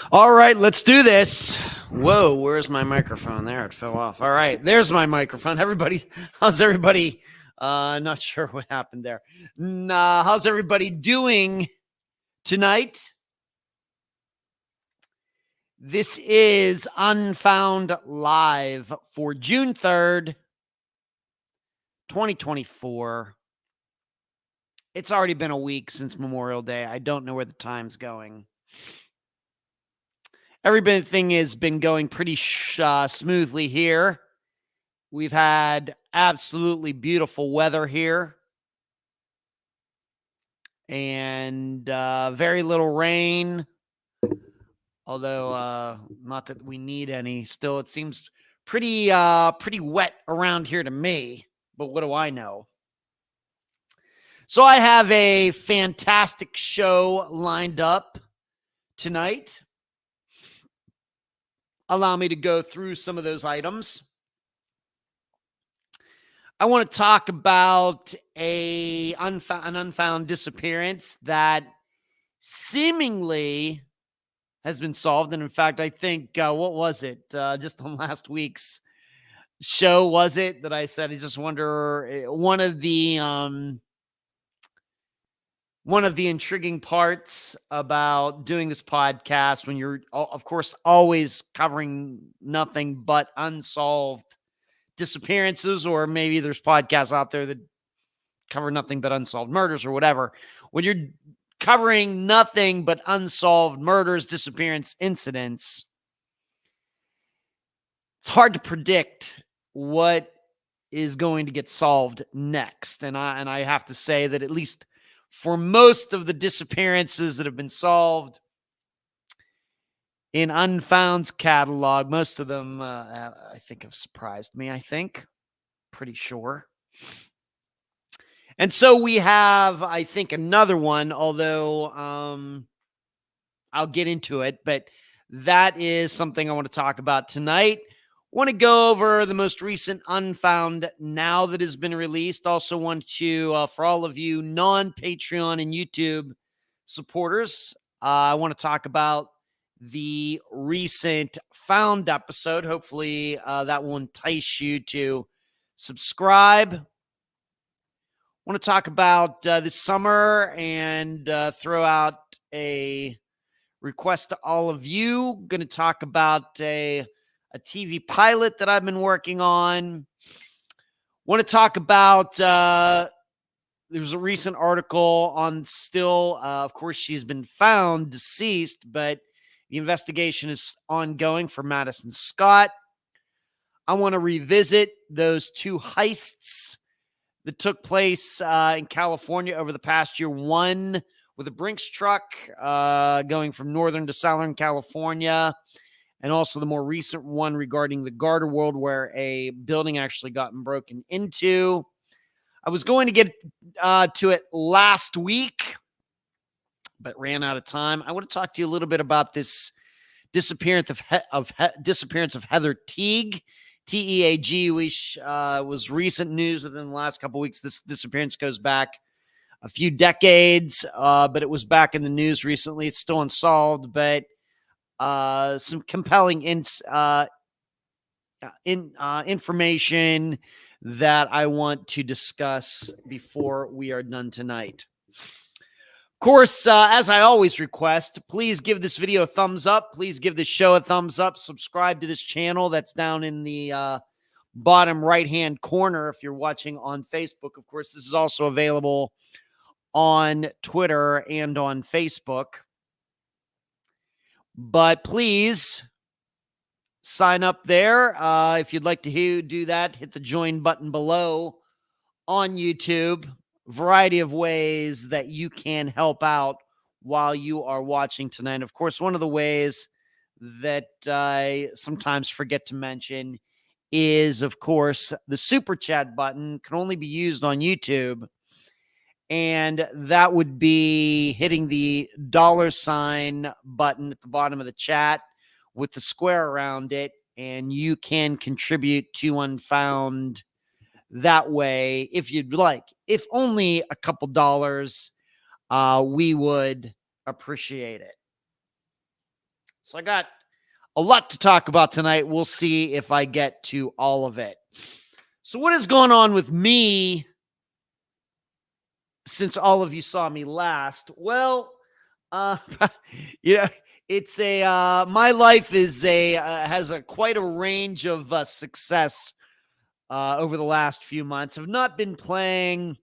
All right, let's do this. Whoa, where's my microphone? There, it fell off. All right, there's my microphone. How's everybody? Not sure what happened there. How's everybody doing tonight? This is Unfound Live for June 3rd, 2024. It's already been a week since Memorial Day. I don't know where the time's going. Everything has been going pretty smoothly here. We've had absolutely beautiful weather here. And very little rain. Although not that we need any. Still, it seems pretty wet around here to me. But what do I know? So I have a fantastic show lined up tonight. Allow me to go through some of those items. I want to talk about an unfound disappearance that seemingly has been solved. And in fact, I think, what was it? Just on last week's show, was it, that I said, I just wonder, one of the intriguing parts about doing this podcast, when you're, of course, always covering nothing but unsolved disappearances, or maybe there's podcasts out there that cover nothing but unsolved murders or whatever. When you're covering nothing but unsolved murders, disappearance incidents, it's hard to predict what is going to get solved next. And I have to say that at least for most of the disappearances that have been solved in Unfound's catalog, most of them, I think, have surprised me, pretty sure. And so we have, I think, another one, although I'll get into it, but that is something I want to talk about tonight. Want to go over the most recent Unfound now that has been released. Also want to, for all of you non-Patreon and YouTube supporters, I want to talk about the recent Found episode. Hopefully that will entice you to subscribe. Want to talk about this summer and throw out a request to all of you. Going to talk about a TV pilot that I've been working on. Want to talk about, there's a recent article on still, of course, she's been found deceased, but the investigation is ongoing for Madison Scott. I want to revisit those two heists that took place in California over the past year. One with a Brinks truck going from northern to southern California, and also the more recent one regarding the Garter World, where a building actually gotten broken into. I was going to get to it last week, but ran out of time. I want to talk to you a little bit about this disappearance of Heather Teague, Teag, which was recent news within the last couple of weeks. This disappearance goes back a few decades, but it was back in the news recently. It's still unsolved, but some compelling information that I want to discuss before we are done tonight. Of course, as I always request, please give this video a thumbs up. Please give this show a thumbs up. Subscribe to this channel. That's down in the bottom right-hand corner if you're watching on Facebook. Of course, this is also available on Twitter and on Facebook. But please sign up there. If you'd like to do that, hit the join button below on YouTube. Variety of ways that you can help out while you are watching tonight. Of course, one of the ways that I sometimes forget to mention is, of course, the super chat button can only be used on YouTube. And that would be hitting the $sign button at the bottom of the chat with the square around it. And you can contribute to Unfound that way if you'd like. If only a couple dollars, we would appreciate it. So I got a lot to talk about tonight. We'll see if I get to all of it. So what is going on with me since all of you saw me last? Well, it's my life is has quite a range of success over the last few months. I've not been playing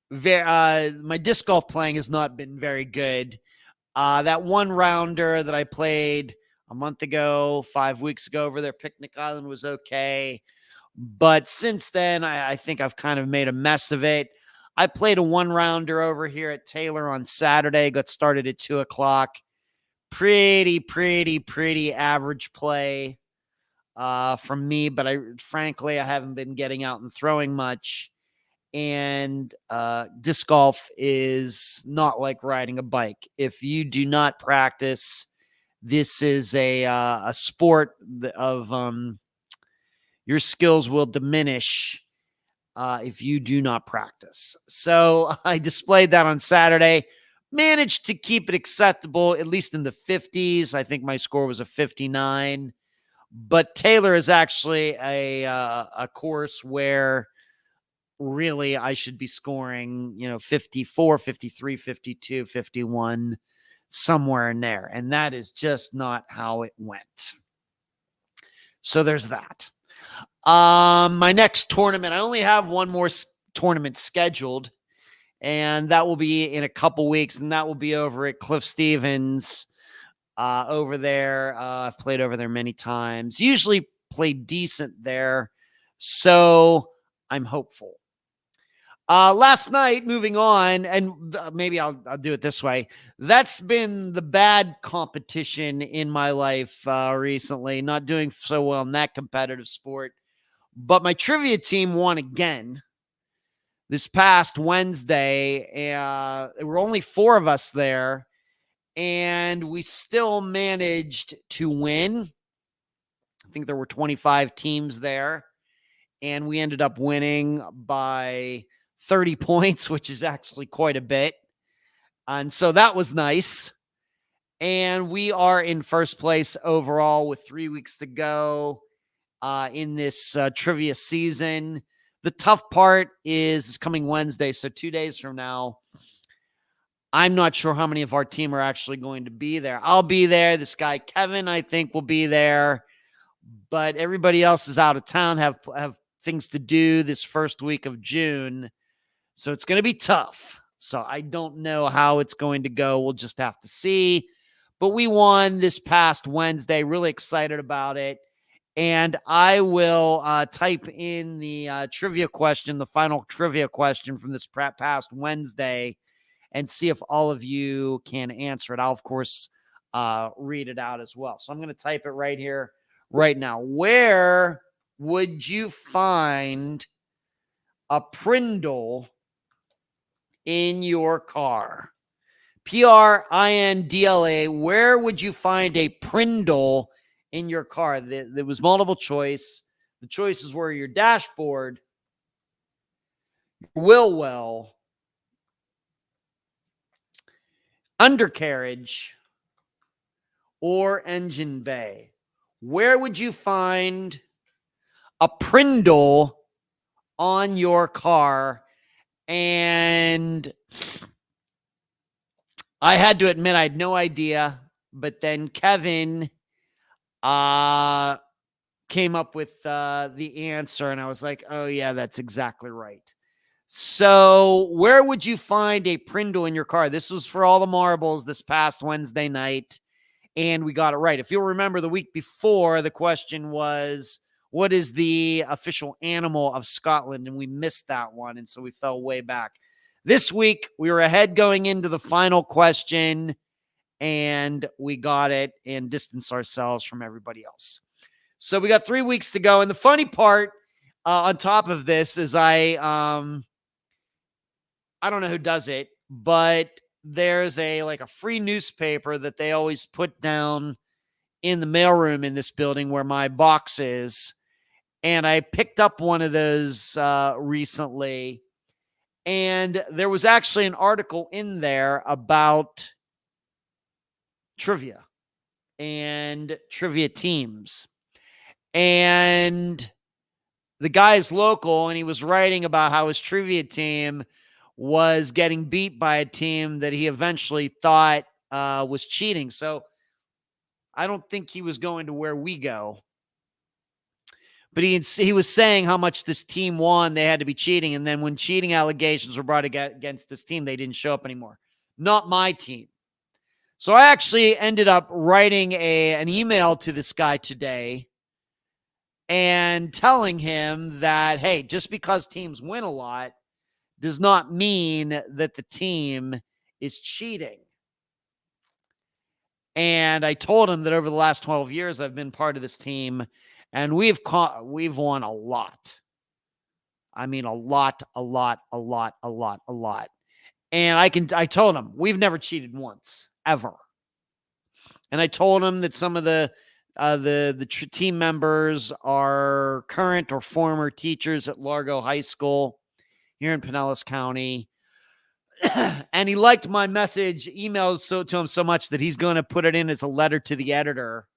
my disc golf playing has not been very good. That one rounder that I played a month ago, 5 weeks ago over there, Picnic Island, was okay. But since then, I think I've kind of made a mess of it. I played a one rounder over here at Taylor on Saturday, got started at 2:00. Pretty average play from me, but frankly, I haven't been getting out and throwing much. And disc golf is not like riding a bike. If you do not practice, this is a sport of your skills will diminish if you do not practice. So I displayed that on Saturday, managed to keep it acceptable, at least in the 50s. I think my score was a 59. But Taylor is actually a course where really I should be scoring, 54, 53, 52, 51, somewhere in there. And that is just not how it went. So there's that. My next tournament, I only have one more tournament scheduled, and that will be in a couple weeks, and that will be over at Cliff Stevens over there. I've played over there many times, usually played decent there, so I'm hopeful. Last night, moving on, and maybe I'll do it this way. That's been the bad competition in my life recently, not doing so well in that competitive sport. But my trivia team won again this past Wednesday. There were only 4 of us there, and we still managed to win. I think there were 25 teams there, and we ended up winning by 30 points, which is actually quite a bit. And so that was nice. And we are in first place overall with 3 weeks to go in this trivia season. The tough part is coming Wednesday, so 2 days from now. I'm not sure how many of our team are actually going to be there. I'll be there. This guy, Kevin, I think will be there. But everybody else is out of town, have things to do this first week of June. So it's going to be tough. So I don't know how it's going to go. We'll just have to see. But we won this past Wednesday. Really excited about it. And I will type in the trivia question, the final trivia question from this past Wednesday, and see if all of you can answer it. I'll, of course, read it out as well. So I'm going to type it right here, right now. Where would you find a Prindle in your car? Prindla. Where would you find a Prindle in your car? There was multiple choice. The choices were your dashboard, your wheel well, undercarriage, or engine bay. Where would you find a Prindle on your car? And I had to admit I had no idea, but then Kevin came up with the answer, and I was like, oh yeah, that's exactly right. So where would you find a Prindle in your car? This was for all the marbles this past Wednesday night, and we got it right. If you'll remember, the week before, the question was, what is the official animal of Scotland? And we missed that one, and so we fell way back. This week, we were ahead going into the final question, and we got it and distanced ourselves from everybody else. So we got 3 weeks to go. And the funny part on top of this is I don't know who does it, but there's a free newspaper that they always put down in the mailroom in this building where my box is. And I picked up one of those recently. And there was actually an article in there about trivia and trivia teams. And the guy's local, and he was writing about how his trivia team was getting beat by a team that he eventually thought was cheating. So I don't think he was going to where we go. But he was saying how much this team won. They had to be cheating. And then when cheating allegations were brought against this team, they didn't show up anymore. Not my team. So I actually ended up writing an email to this guy today and telling him that, hey, just because teams win a lot does not mean that the team is cheating. And I told him that over the last 12 years, I've been part of this team, and we've won a lot. I mean, a lot. And I told him we've never cheated once, ever. And I told him that some of the team members are current or former teachers at Largo High School here in Pinellas County. And he liked my message email to him so much that he's going to put it in as a letter to the editor.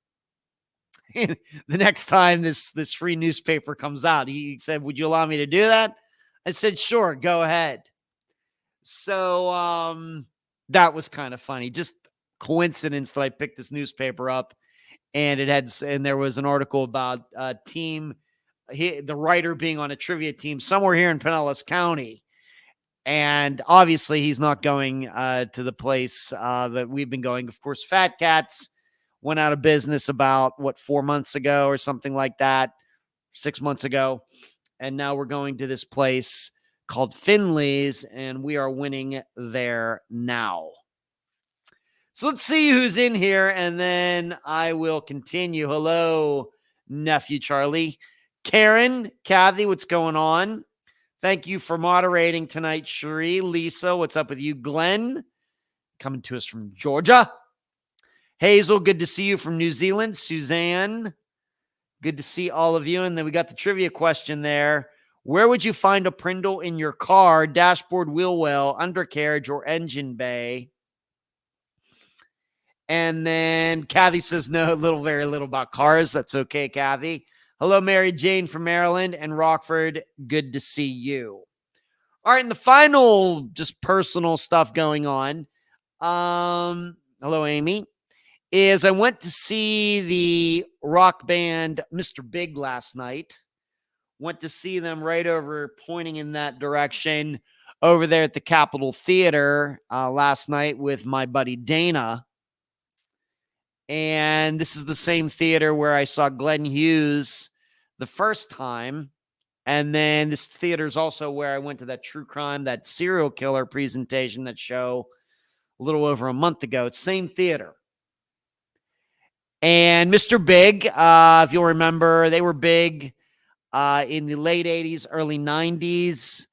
The next time this free newspaper comes out, he said, would you allow me to do that? I said, sure, go ahead. So that was kind of funny. Just coincidence that I picked this newspaper up, and there was an article about a team, the writer being on a trivia team somewhere here in Pinellas County. And obviously he's not going to the place that we've been going. Of course, Fat Cats went out of business about 4 months ago or something like that, 6 months ago. And now we're going to this place called Finley's, and we are winning there now. So let's see who's in here, and then I will continue. Hello, nephew Charlie. Karen, Kathy, what's going on? Thank you for moderating tonight, Cherie. Lisa, what's up with you? Glenn, coming to us from Georgia. Hazel, good to see you from New Zealand. Suzanne, good to see all of you. And then we got the trivia question there. Where would you find a Prindle in your car? Dashboard, wheel well, undercarriage, or engine bay? And then Kathy says very little about cars. That's okay, Kathy. Hello, Mary Jane from Maryland and Rockford. Good to see you. All right, and the final just personal stuff going on. Hello, Amy. Is I went to see the rock band Mr. Big last night. Went to see them right over, pointing in that direction, over there at the Capitol Theater last night with my buddy Dana. And this is the same theater where I saw Glenn Hughes the first time. And then this theater is also where I went to that true crime, that serial killer presentation, that show a little over a month ago. It's same theater. And Mr. Big, if you'll remember, they were big in the late 80s, early 90s.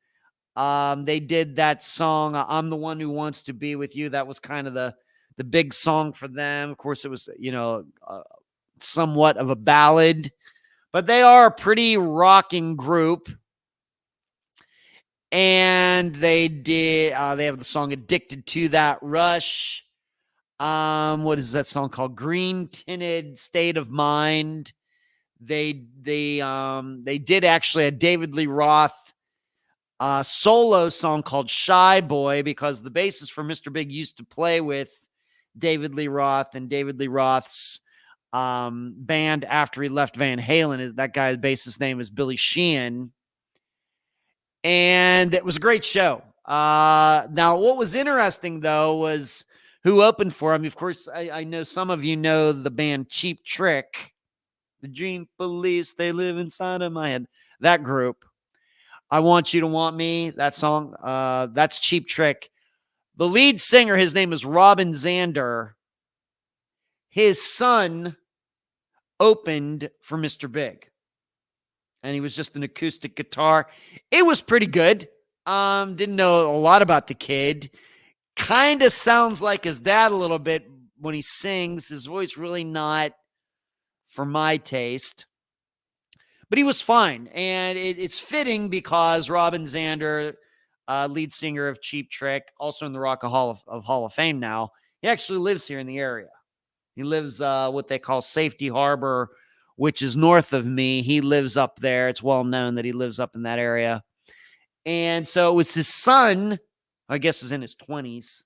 They did that song, I'm the One Who Wants to Be With You. That was kind of the big song for them. Of course, it was, somewhat of a ballad, but they are a pretty rocking group. And they have the song Addicted to That Rush. What is that song called? Green Tinted State of Mind. They did actually a David Lee Roth solo song called Shy Boy, because the bassist for Mr. Big used to play with David Lee Roth, and David Lee Roth's band after he left Van Halen. That guy's bassist name is Billy Sheehan. And it was a great show. Now, what was interesting, though, was who opened for him. Of course, I know some of you know the band Cheap Trick. The Dream Police, they live inside of my head. That group. I Want You to Want Me, that song. That's Cheap Trick. The lead singer, his name is Robin Zander. His son opened for Mr. Big. And he was just an acoustic guitar. It was pretty good. Didn't know a lot about the kid. Kind of sounds like his dad a little bit when he sings. His voice really not for my taste. But he was fine. And it's fitting because Robin Zander, lead singer of Cheap Trick, also in the Rock Hall of Fame now, he actually lives here in the area. He lives what they call Safety Harbor, which is north of me. He lives up there. It's well known that he lives up in that area. And so it was his son, I guess is in his 20s,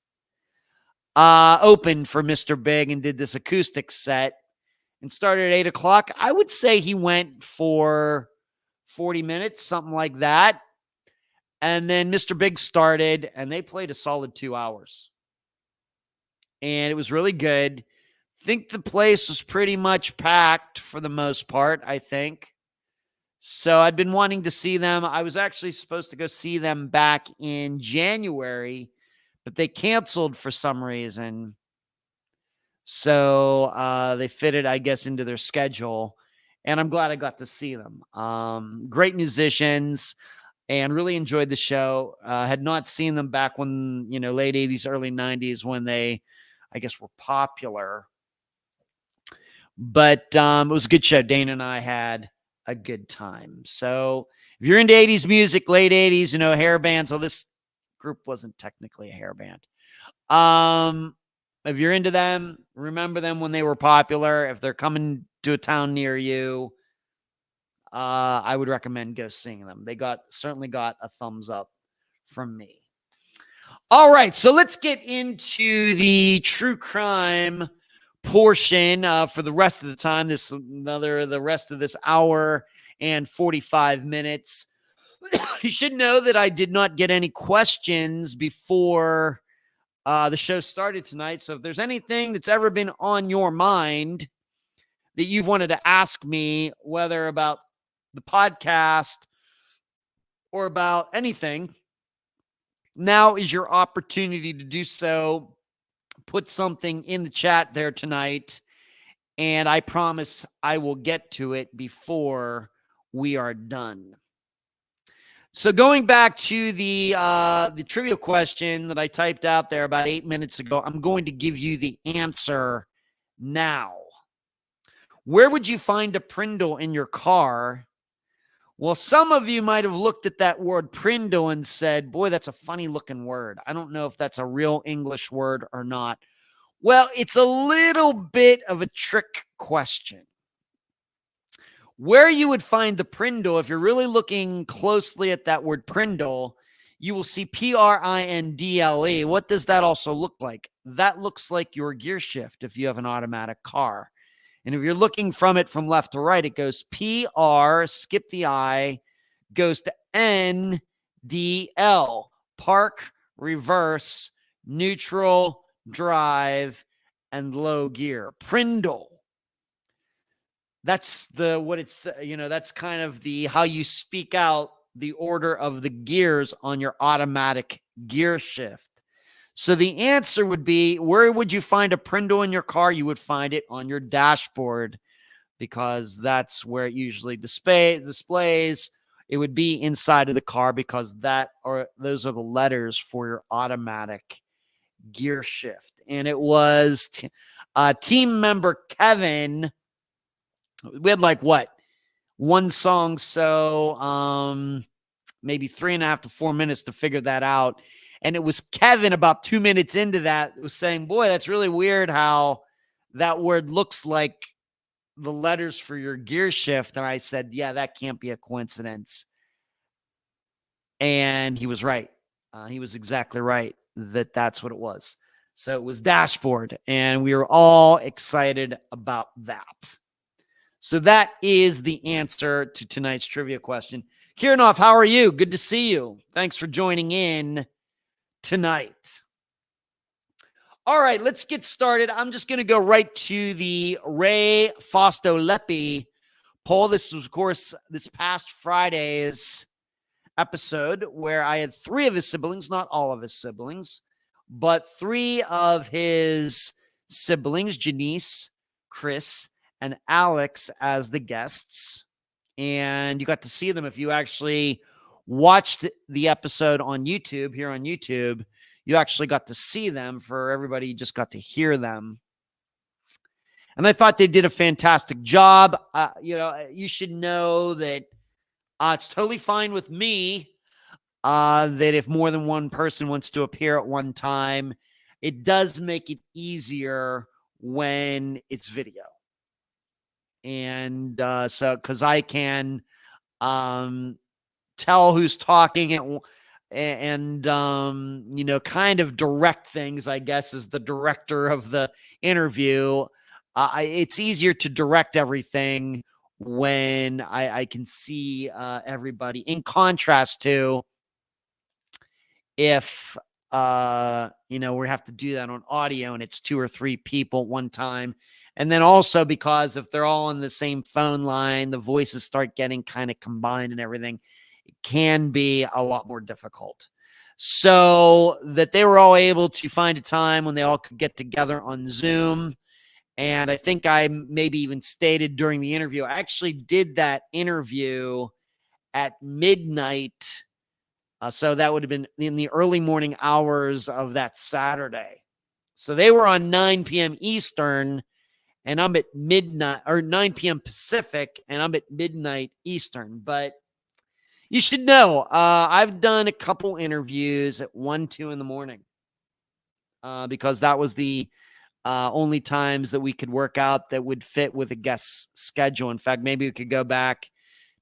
opened for Mr. Big and did this acoustic set and started at 8 o'clock. I would say he went for 40 minutes, something like that. And then Mr. Big started, and they played a solid 2 hours. And it was really good. Think the place was pretty much packed for the most part, I think. So I'd been wanting to see them. I was actually supposed to go see them back in January, but they canceled for some reason. So they fitted, I guess, into their schedule. And I'm glad I got to see them. Great musicians, and really enjoyed the show. Had not seen them back when, late 80s, early 90s, when they, I guess, were popular. But it was a good show. Dana and I had a good time. So if you're into 80s music, late 80s, hair bands. So this group wasn't technically a hair band. If you're into them, remember them when they were popular. If they're coming to a town near you, I would recommend go seeing them. They certainly got a thumbs up from me. All right, so let's get into the true crime portion for the rest of the time. The rest of this hour and 45 minutes. You should know that I did not get any questions before the show started tonight. So if there's anything that's ever been on your mind that you've wanted to ask me, whether about the podcast or about anything, now is your opportunity to do so. Put something in the chat there tonight, and I promise I will get to it before we are done. So going back to the trivia question that I typed out there about 8 minutes ago, I'm going to give you the answer now. Where would you find a Prindle in your car? Well, some of you might have looked at that word Prindle and said, boy, that's a funny looking word. I don't know if that's a real English word or not. Well, it's a little bit of a trick question. Where you would find the Prindle, if you're really looking closely at that word Prindle, you will see Prindle. What does that also look like? That looks like your gear shift if you have an automatic car. And if you're looking from it from left to right, it goes PR, skip the I, goes to NDL, park, reverse, neutral, drive, and low gear. Prindle. That's that's kind of how you speak out the order of the gears on your automatic gear shift. So the answer would be, where would you find a Prindle in your car? You would find it on your dashboard, because that's where it usually displays. It would be inside of the car, because those are the letters for your automatic gear shift. And it was team member Kevin. We had one song, so maybe 3.5 to 4 minutes to figure that out. And it was Kevin about 2 minutes into that was saying, boy, that's really weird how that word looks like the letters for your gear shift. And I said, yeah, that can't be a coincidence. And he was right. He was exactly right that's what it was. So it was dashboard, and we were all excited about that. So that is the answer to tonight's trivia question. Kiranov, how are you? Good to see you. Thanks for joining in tonight. All right, let's get started. I'm just going to go right to the Ray Fosto Leppipoll. This was, of course, this past Friday's episode where I had 3 of his siblings, not all of his siblings, but 3 of his siblings, Janice, Chris, and Alex, as the guests. And you got to see them if you actually watched the episode on YouTube, here on YouTube. You actually got to see them. For everybody, you just got to hear them. And I thought they did a fantastic job. You should know that it's totally fine with me that if more than one person wants to appear at one time, it does make it easier when it's video. And so, because I can tell who's talking and kind of direct things, I guess, as the director of the interview. It's easier to direct everything when I can see everybody, in contrast to if we have to do that on audio and it's 2 or 3 people at one time. And then also because if they're all on the same phone line, the voices start getting kind of combined and everything. It can be a lot more difficult. So that they were all able to find a time when they all could get together on Zoom. And I think I maybe even stated during the interview, I actually did that interview at midnight. So that would have been in the early morning hours of that Saturday. So they were on 9 p.m. Eastern, and I'm at midnight, or 9 p.m. Pacific, and I'm at midnight Eastern. But you should know, I've done a couple interviews at 1, 2 in the morning because that was the only times that we could work out that would fit with a guest schedule. In fact, maybe we could go back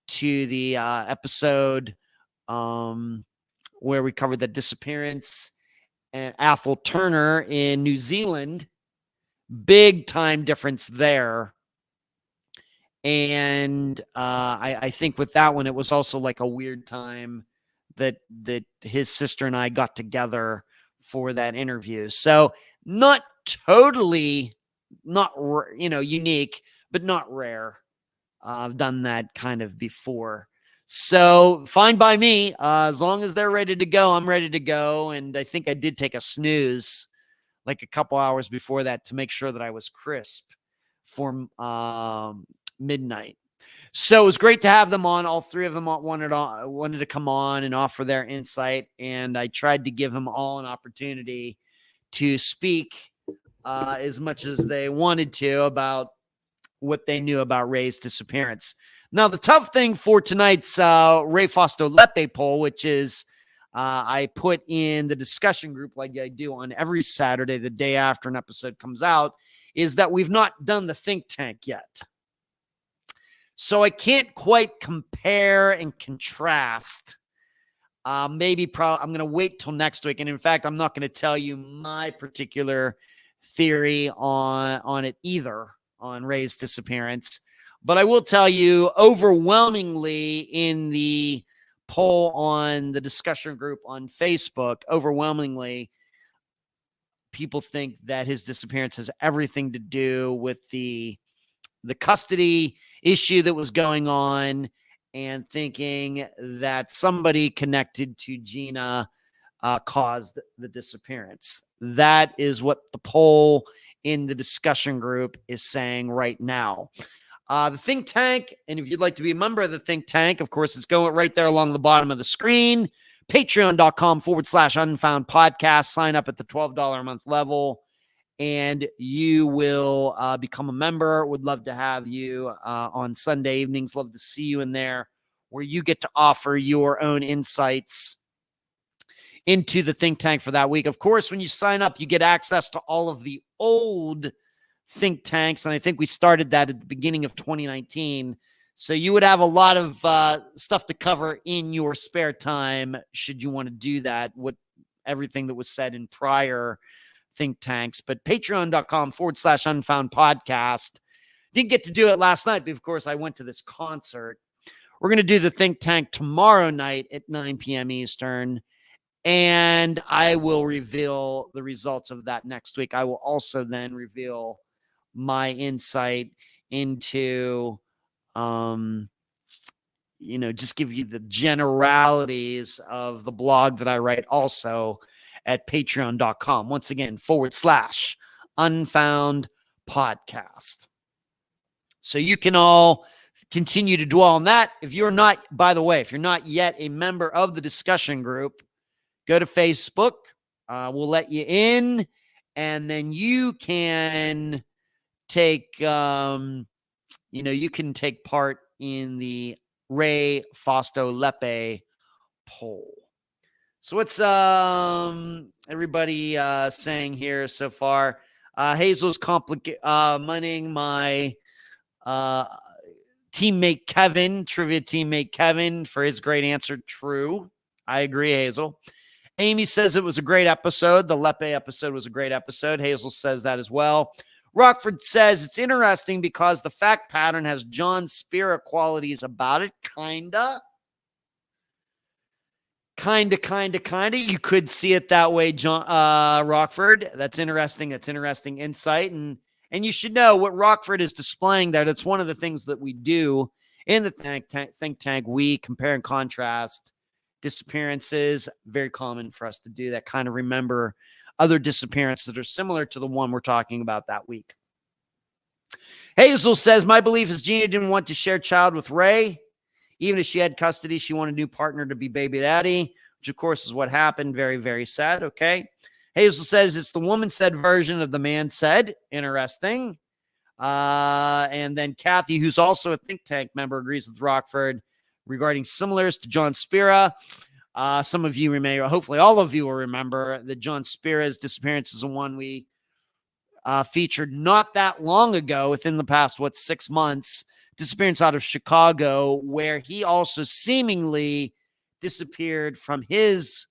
to the episode where we covered the disappearance and Athol Turner in New Zealand. Big time difference there. And I think with that one, it was also like a weird time that his sister and I got together for that interview. So not totally, unique, but not rare. I've done that kind of before. So fine by me. As long as they're ready to go, I'm ready to go. And I think I did take a snooze like a couple hours before that to make sure that I was crisp for midnight. So it was great to have them on. All 3 of them wanted to come on and offer their insight. And I tried to give them all an opportunity to speak as much as they wanted to about what they knew about Ray's disappearance. Now, the tough thing for tonight's Ray Fosto Leppipoll, which is I put in the discussion group like I do on every Saturday, the day after an episode comes out, is that we've not done the think tank yet. So I can't quite compare and contrast. I'm going to wait till next week. And in fact, I'm not going to tell you my particular theory on it either, on Ray's disappearance. But I will tell you overwhelmingly in the poll on the discussion group on Facebook, overwhelmingly, people think that his disappearance has everything to do with the custody issue that was going on, and thinking that somebody connected to Gina caused the disappearance. That is what the poll in the discussion group is saying right now. The think tank, and if you'd like to be a member of the think tank, of course, it's going right there along the bottom of the screen. Patreon.com/Unfound Podcast. Sign up at the $12 a month level, and you will become a member. Would love to have you on Sunday evenings. Love to see you in there, where you get to offer your own insights into the think tank for that week. Of course, when you sign up, you get access to all of the old think tanks, and I think we started that at the beginning of 2019. So you would have a lot of stuff to cover in your spare time should you want to do that, with everything that was said in prior think tanks. But patreon.com/Unfound Podcast. Didn't get to do it last night, but of course I went to this concert. We're going to do the think tank tomorrow night at 9 p.m. Eastern, and I will reveal the results of that next week. I will also then reveal my insight into, just give you the generalities of the blog that I write also at patreon.com. Once again, /Unfound Podcast. So you can all continue to dwell on that. If you're not, by the way, if you're not yet a member of the discussion group, go to Facebook. We'll let you in, and then you can take, you can take part in the Ray Fosto Leppipoll poll. So what's everybody saying here so far? Hazel's moneying my teammate Kevin, trivia teammate Kevin, for his great answer. True. I agree, Hazel. Amy says it was a great episode. The Lepe episode was a great episode. Hazel says that as well. Rockford says it's interesting because the fact pattern has John Spira qualities about it. Kinda. You could see it that way, John Rockford. That's interesting. That's interesting insight. And you should know what Rockford is displaying there. That's one of the things that we do in the think tank. We compare and contrast disappearances. Very common for us to do that. Kind of remember other disappearances that are similar to the one we're talking about that week. Hazel says, my belief is Gina didn't want to share child with Ray. Even if she had custody, she wanted a new partner to be baby daddy, which of course is what happened. Very, very sad. Okay. Hazel says it's the woman said version of the man said. Interesting. And then Kathy, who's also a think tank member, agrees with Rockford regarding similars to John Spira. Some of you remember, hopefully all of you will remember that John Spira's disappearance is the one we featured not that long ago, within the past, 6 months, disappearance out of Chicago, where he also seemingly disappeared from his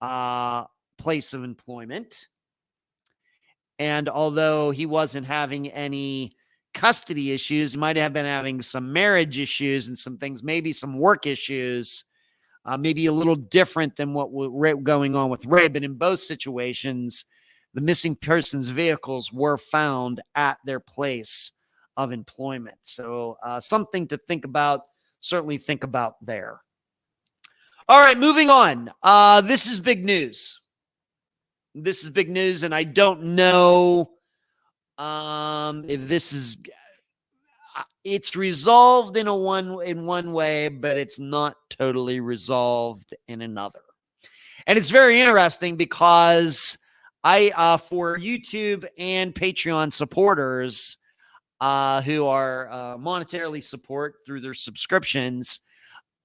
place of employment. And although he wasn't having any custody issues, he might have been having some marriage issues and some things, maybe some work issues, maybe a little different than what was going on with Ray. But in both situations, the missing persons vehicles were found at their place of employment. So something to think about, certainly think about there. All right, moving on. This is big news. This is big news, and I don't know if this is, it's resolved in one way, but it's not totally resolved in another. And it's very interesting because for YouTube and Patreon supporters who are monetarily support through their subscriptions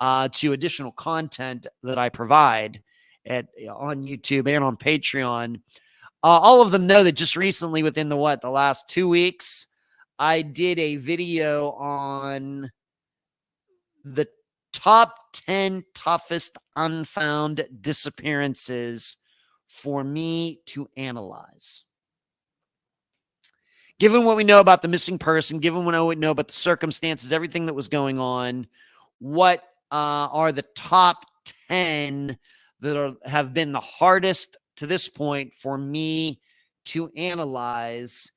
to additional content that I provide on YouTube and on Patreon, all of them know that just recently, within the last 2 weeks, I did a video on the top 10 toughest unfound disappearances for me to analyze. Given what we know about the missing person, given what we know about the circumstances, everything that was going on, what are the top 10 that have been the hardest to this point for me to analyze?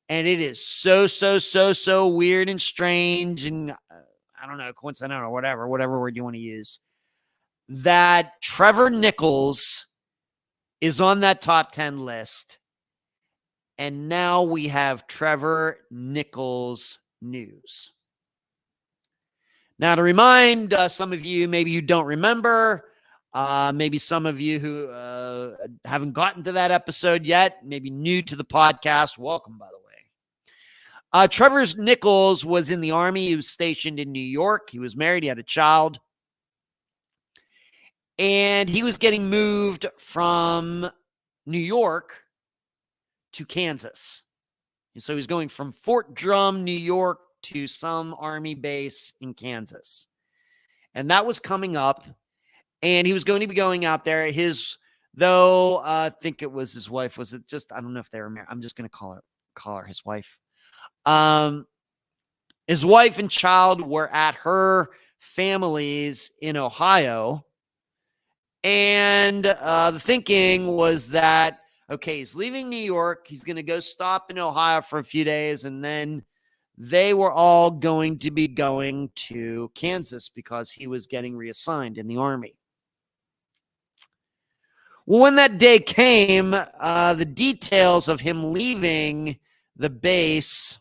And it is so weird and strange, and I don't know, coincidental or whatever word you want to use, that Trevor Nichols is on that top 10 list. And now we have Trevor Nichols news. Now, to remind some of you, maybe you don't remember, maybe some of you who haven't gotten to that episode yet, maybe new to the podcast, welcome, by the way. Trevor Nichols was in the Army. He was stationed in New York. He was married. He had a child. And he was getting moved from New York to Kansas. And so he's going from Fort Drum, New York, to some Army base in Kansas. And that was coming up. And he was going to be going out there. I think it was his wife. Was it just, I don't know if they were married. I'm just going to call her his wife. His wife and child were at her family's in Ohio. And the thinking was that, okay, he's leaving New York. He's going to go stop in Ohio for a few days. And then they were all going to be going to Kansas because he was getting reassigned in the Army. Well, when that day came, the details of him leaving the base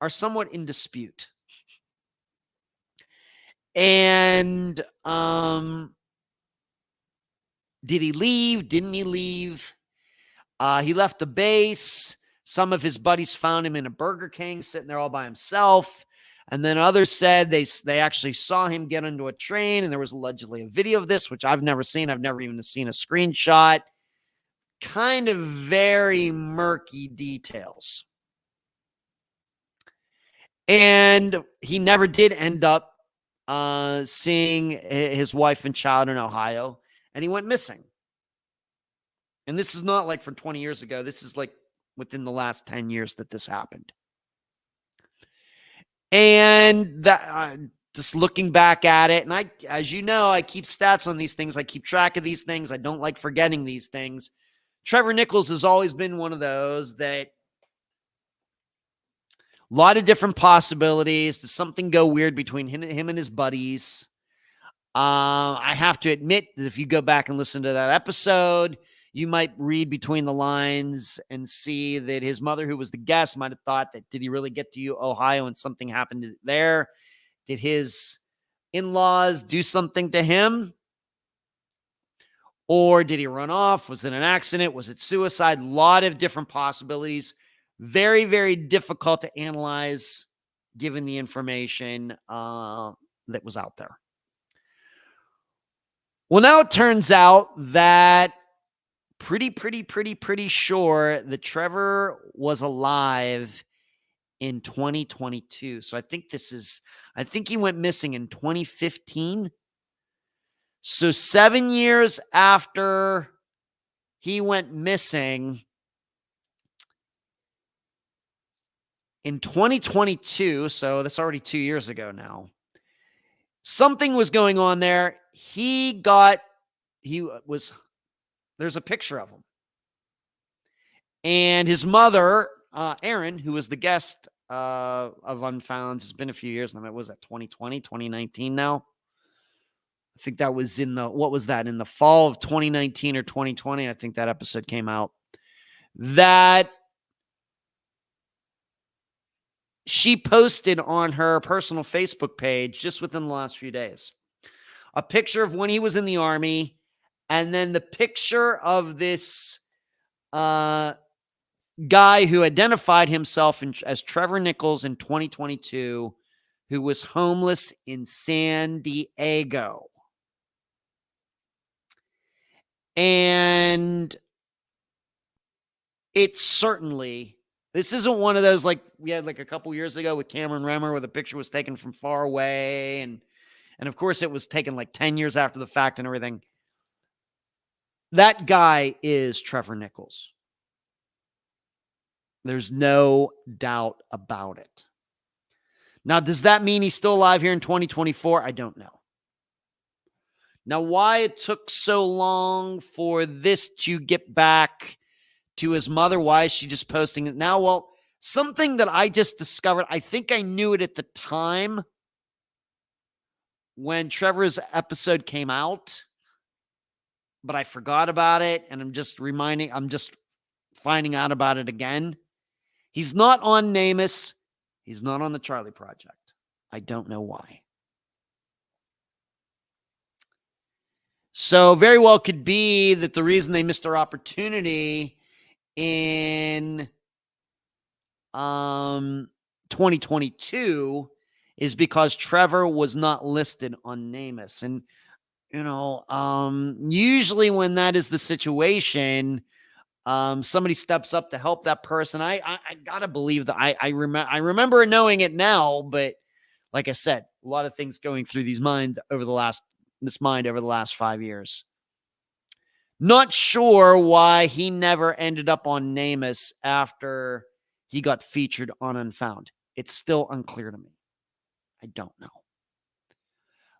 are somewhat in dispute. And did he leave? Didn't he leave? He left the base. Some of his buddies found him in a Burger King sitting there all by himself. And then others said they actually saw him get into a train, and there was allegedly a video of this, which I've never seen. I've never even seen a screenshot. kind of very murky details. And he never did end up seeing his wife and child in Ohio, and he went missing. And this is not like from 20 years ago. This is like within the last 10 years that this happened. And that just looking back at it, and I, as you know, I keep stats on these things. I keep track of these things. I don't like forgetting these things. Trevor Nichols has always been one of those that a lot of different possibilities. Does something go weird between him and his buddies? I have to admit that if you go back and listen to that episode, you might read between the lines and see that his mother, who was the guest, might have thought that, did he really get to Ohio and something happened there? Did his in-laws do something to him? Or did he run off? Was it an accident? Was it suicide? A lot of different possibilities. Very, very difficult to analyze given the information that was out there. Well, now it turns out that pretty sure that Trevor was alive in 2022. So I think he went missing in 2015. So 7 years after he went missing, in 2022, so that's already 2 years ago now, something was going on there. There's a picture of him. And his mother, Erin, who was the guest of Unfound, it's been a few years now. What was that, 2020, 2019 now? I think that was in the fall of 2019 or 2020. I think that episode came out. That she posted on her personal Facebook page just within the last few days a picture of when he was in the Army, and then the picture of this guy who identified himself as Trevor Nichols in 2022, who was homeless in San Diego. And it's certainly, this isn't one of those like we had like a couple years ago with Cameron Remmer where the picture was taken from far away. And of course it was taken like 10 years after the fact and everything. That guy is Trevor Nichols. There's no doubt about it. Now, does that mean he's still alive here in 2024? I don't know. Now, why it took so long for this to get back to his mother, why is she just posting it now? Well, something that I just discovered, I think I knew it at the time when Trevor's episode came out, but I forgot about it, and I'm just finding out about it again. He's not on NamUs. He's not on the Charlie Project. I don't know why. So very well could be that the reason they missed their opportunity in 2022 is because Trevor was not listed on NamUs. And, usually when that is the situation, somebody steps up to help that person. I gotta believe that I remember knowing it now, but like I said, a lot of things going through this mind over the last 5 years. Not sure why he never ended up on NamUs after he got featured on Unfound. It's still unclear to me. I don't know.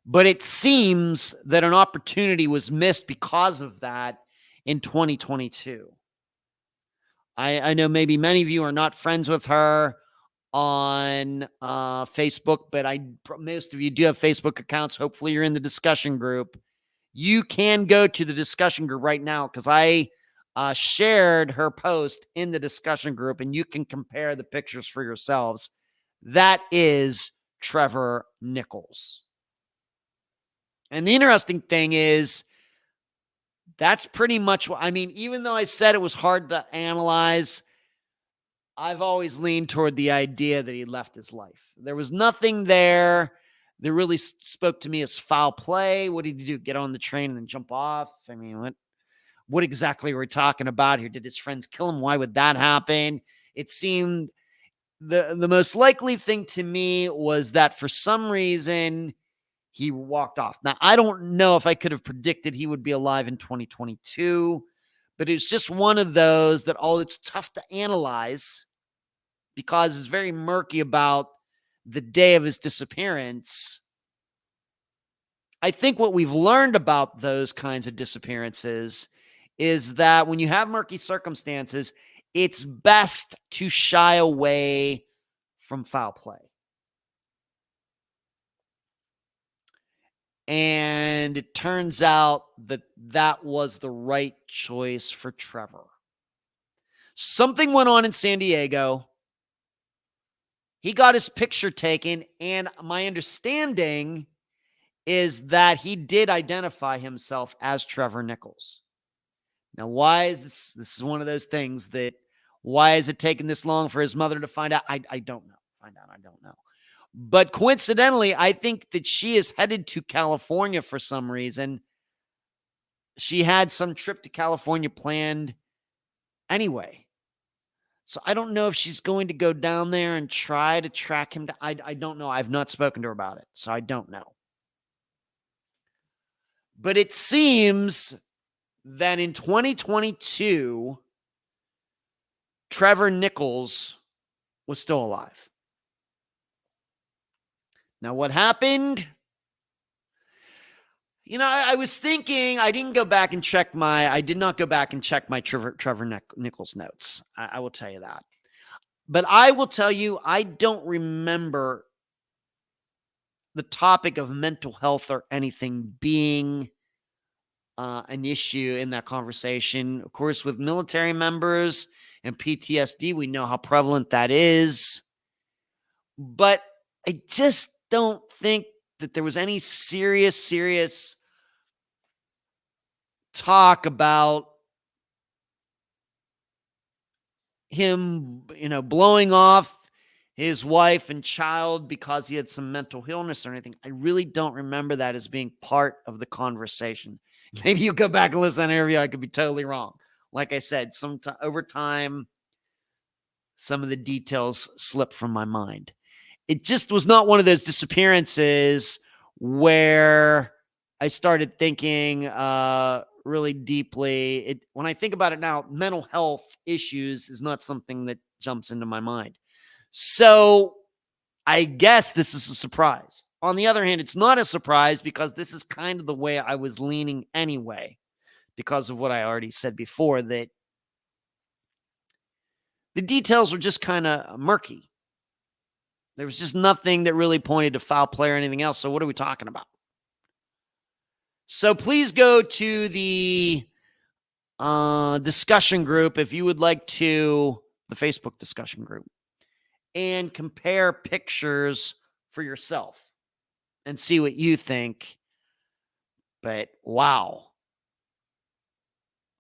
But it seems that an opportunity was missed because of that in 2022. I know maybe many of you are not friends with her on Facebook, but most of you do have Facebook accounts. Hopefully you're in the discussion group. You can go to the discussion group right now because I shared her post in the discussion group, and you can compare the pictures for yourselves. That is Trevor Nichols. And the interesting thing is, that's pretty much what, even though I said it was hard to analyze, I've always leaned toward the idea that he left his life. There was nothing there that really spoke to me as foul play. What did he do? Get on the train and then jump off? what exactly we're talking about here. Did his friends kill him? Why would that happen? It seemed the most likely thing to me was that for some reason he walked off. Now, I don't know if I could have predicted he would be alive in 2022, but it's just one of those that, it's tough to analyze because it's very murky about the day of his disappearance. I think what we've learned about those kinds of disappearances is that when you have murky circumstances, it's best to shy away from foul play. And it turns out that that was the right choice for Trevor. Something went on in San Diego. He got his picture taken, and my understanding is that he did identify himself as Trevor Nichols. Now, why is this? This is one of those things that, why is it taking this long for his mother to find out? I don't know. I don't know. But coincidentally, I think that she is headed to California for some reason. She had some trip to California planned anyway. So I don't know if she's going to go down there and try to track him. I don't know. I've not spoken to her about it, so I don't know. But it seems that in 2022, Trevor Nichols was still alive. Now, what happened? I was thinking, I did not go back and check my Trevor Nichols notes. I will tell you that. But I will tell you, I don't remember the topic of mental health or anything being an issue in that conversation. Of course, with military members and PTSD, we know how prevalent that is. But I just don't think that there was any serious talk about him, blowing off his wife and child because he had some mental illness or anything. I really don't remember that as being part of the conversation. Maybe you go back and listen to that interview. I could be totally wrong. Like I said, over time, some of the details slip from my mind. It just was not one of those disappearances where I started thinking really deeply. When I think about it now, mental health issues is not something that jumps into my mind. So I guess this is a surprise. On the other hand, it's not a surprise because this is kind of the way I was leaning anyway, because of what I already said before, that the details were just kind of murky. There was just nothing that really pointed to foul play or anything else. So what are we talking about? So please go to the discussion group if you would like to, the Facebook discussion group, and compare pictures for yourself and see what you think. But wow,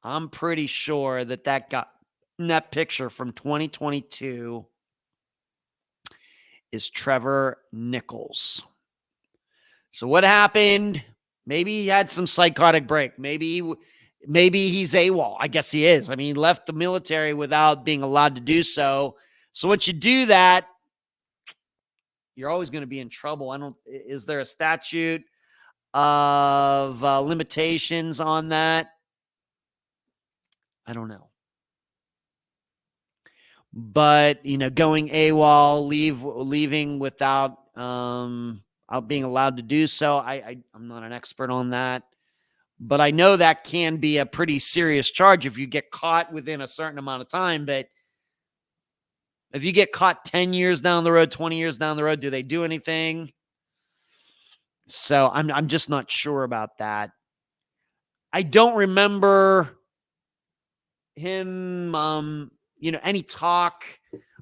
I'm pretty sure that picture from 2022 is Trevor Nichols. So what happened? Maybe he had some psychotic break. Maybe he's AWOL. I guess he is. I mean, he left the military without being allowed to do so. So once you do that, you're always going to be in trouble. Is there a statute of limitations on that? I don't know. But, going AWOL, leaving without being allowed to do so, I'm not an expert on that. But I know that can be a pretty serious charge if you get caught within a certain amount of time. But if you get caught 10 years down the road, 20 years down the road, do they do anything? So I'm just not sure about that. I don't remember him, any talk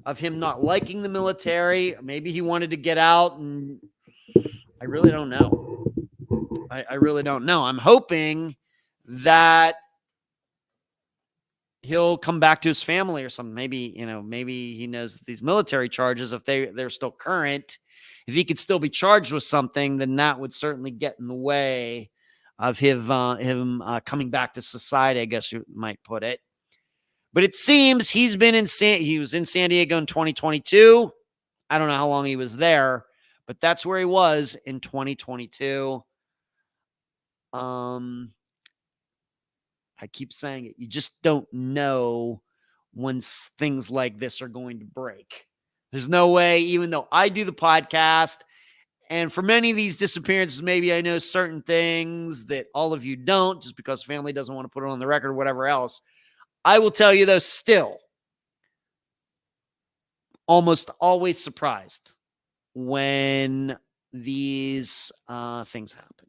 of him not liking the military. Maybe he wanted to get out, and I really don't know. I really don't know. I'm hoping that he'll come back to his family or something. Maybe he knows these military charges, if they're still current, if he could still be charged with something, then that would certainly get in the way of him coming back to society, I guess you might put it. But it seems he was in San Diego in 2022. I don't know how long he was there, but that's where he was in 2022. I keep saying it. You just don't know when things like this are going to break. There's no way, even though I do the podcast, and for many of these disappearances, maybe I know certain things that all of you don't, just because family doesn't want to put it on the record or whatever else. I will tell you, though, still, almost always surprised when these things happen.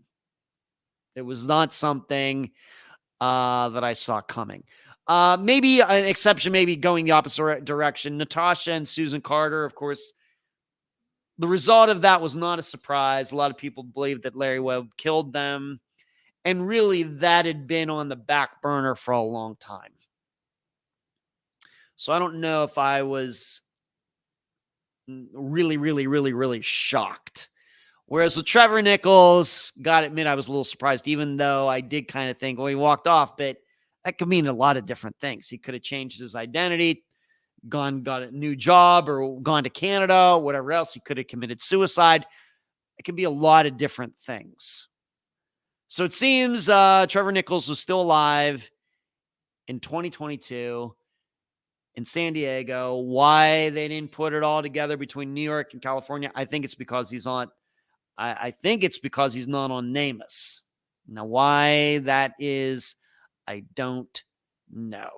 It was not something that I saw coming. Maybe an exception, maybe going the opposite direction. Natasha and Susan Carter, of course, the result of that was not a surprise. A lot of people believed that Larry Webb killed them. And really, that had been on the back burner for a long time. So I don't know if I was really shocked. Whereas with Trevor Nichols, gotta admit, I was a little surprised, even though I did kind of think, well, he walked off, but that could mean a lot of different things. He could have changed his identity, got a new job, or gone to Canada, whatever else. He could have committed suicide. It could be a lot of different things. So it seems Trevor Nichols was still alive in 2022 in San Diego. Why they didn't put it all together between New York and California, I think it's because he's not on NamUs. Now, why that is, I don't know.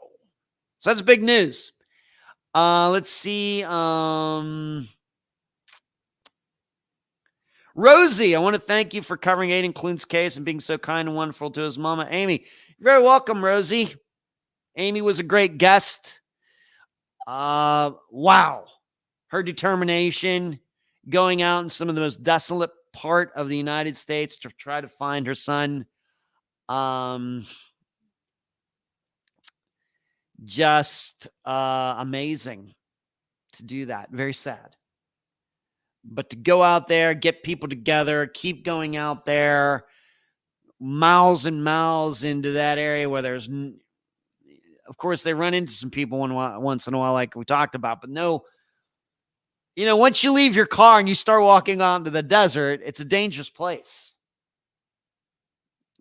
So that's big news. Let's see. Rosie, I want to thank you for covering Aiden Clune's case and being so kind and wonderful to his mama, Amy. You're very welcome, Rosie. Amy was a great guest. Wow. Her determination, going out in some of the most desolate part of the United States to try to find her son. Just amazing to do that. Very sad. But to go out there, get people together, keep going out there, miles and miles into that area where there's, of course, they run into some people once in a while, like we talked about, but no, once you leave your car and you start walking out into the desert, it's a dangerous place.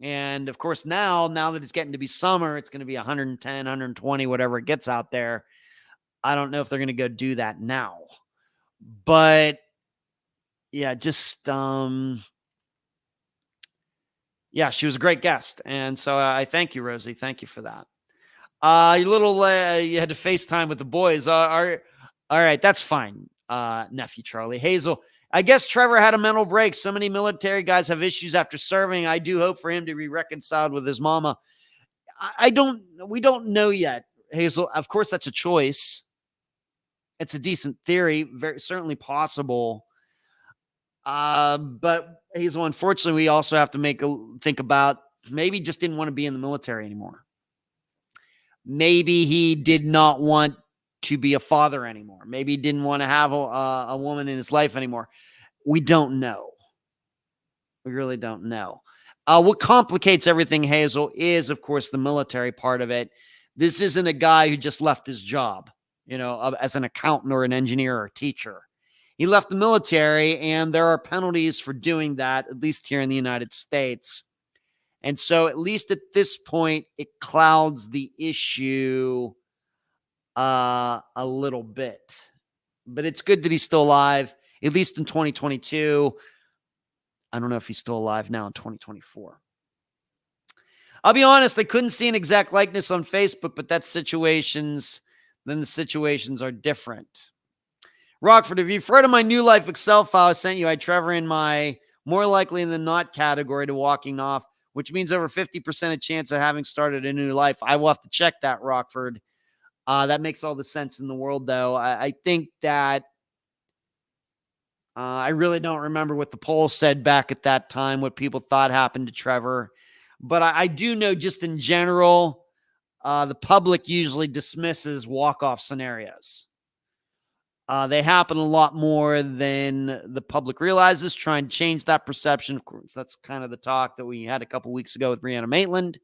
And of course, now that it's getting to be summer, it's going to be 110, 120, whatever it gets out there. I don't know if they're going to go do that now, but yeah, just, she was a great guest. And so I thank you, Rosie. Thank you for that. You had to FaceTime with the boys. All right. That's fine. Nephew Charlie. Hazel, I guess Trevor had a mental break. So many military guys have issues after serving. I do hope for him to be reconciled with his mama. We don't know yet, Hazel. Of course, that's a choice. It's a decent theory, very certainly possible. But Hazel, unfortunately, we also have to think about maybe just didn't want to be in the military anymore. Maybe he did not want to be a father anymore. Maybe he didn't want to have a woman in his life anymore. We don't know. We really don't know. What complicates everything, Hazel, is, of course, the military part of it. This isn't a guy who just left his job, as an accountant or an engineer or a teacher. He left the military, and there are penalties for doing that, at least here in the United States. And so at least at this point, it clouds the issue a little bit. But it's good that he's still alive, at least in 2022. I don't know if he's still alive now in 2024. I'll be honest, I couldn't see an exact likeness on Facebook, but that's situations. Then the situations are different. Rockford, if you've heard of my New Life Excel file I sent you, I had Trevor in my more likely than not category to walking off, which means over 50% of chance of having started a new life. I will have to check that, Rockford. That makes all the sense in the world, though. I think that I really don't remember what the poll said back at that time, what people thought happened to Trevor. But I do know just in general, the public usually dismisses walk-off scenarios. They happen a lot more than the public realizes, trying to change that perception. Of course, that's kind of the talk that we had a couple weeks ago with Brianna Maitland.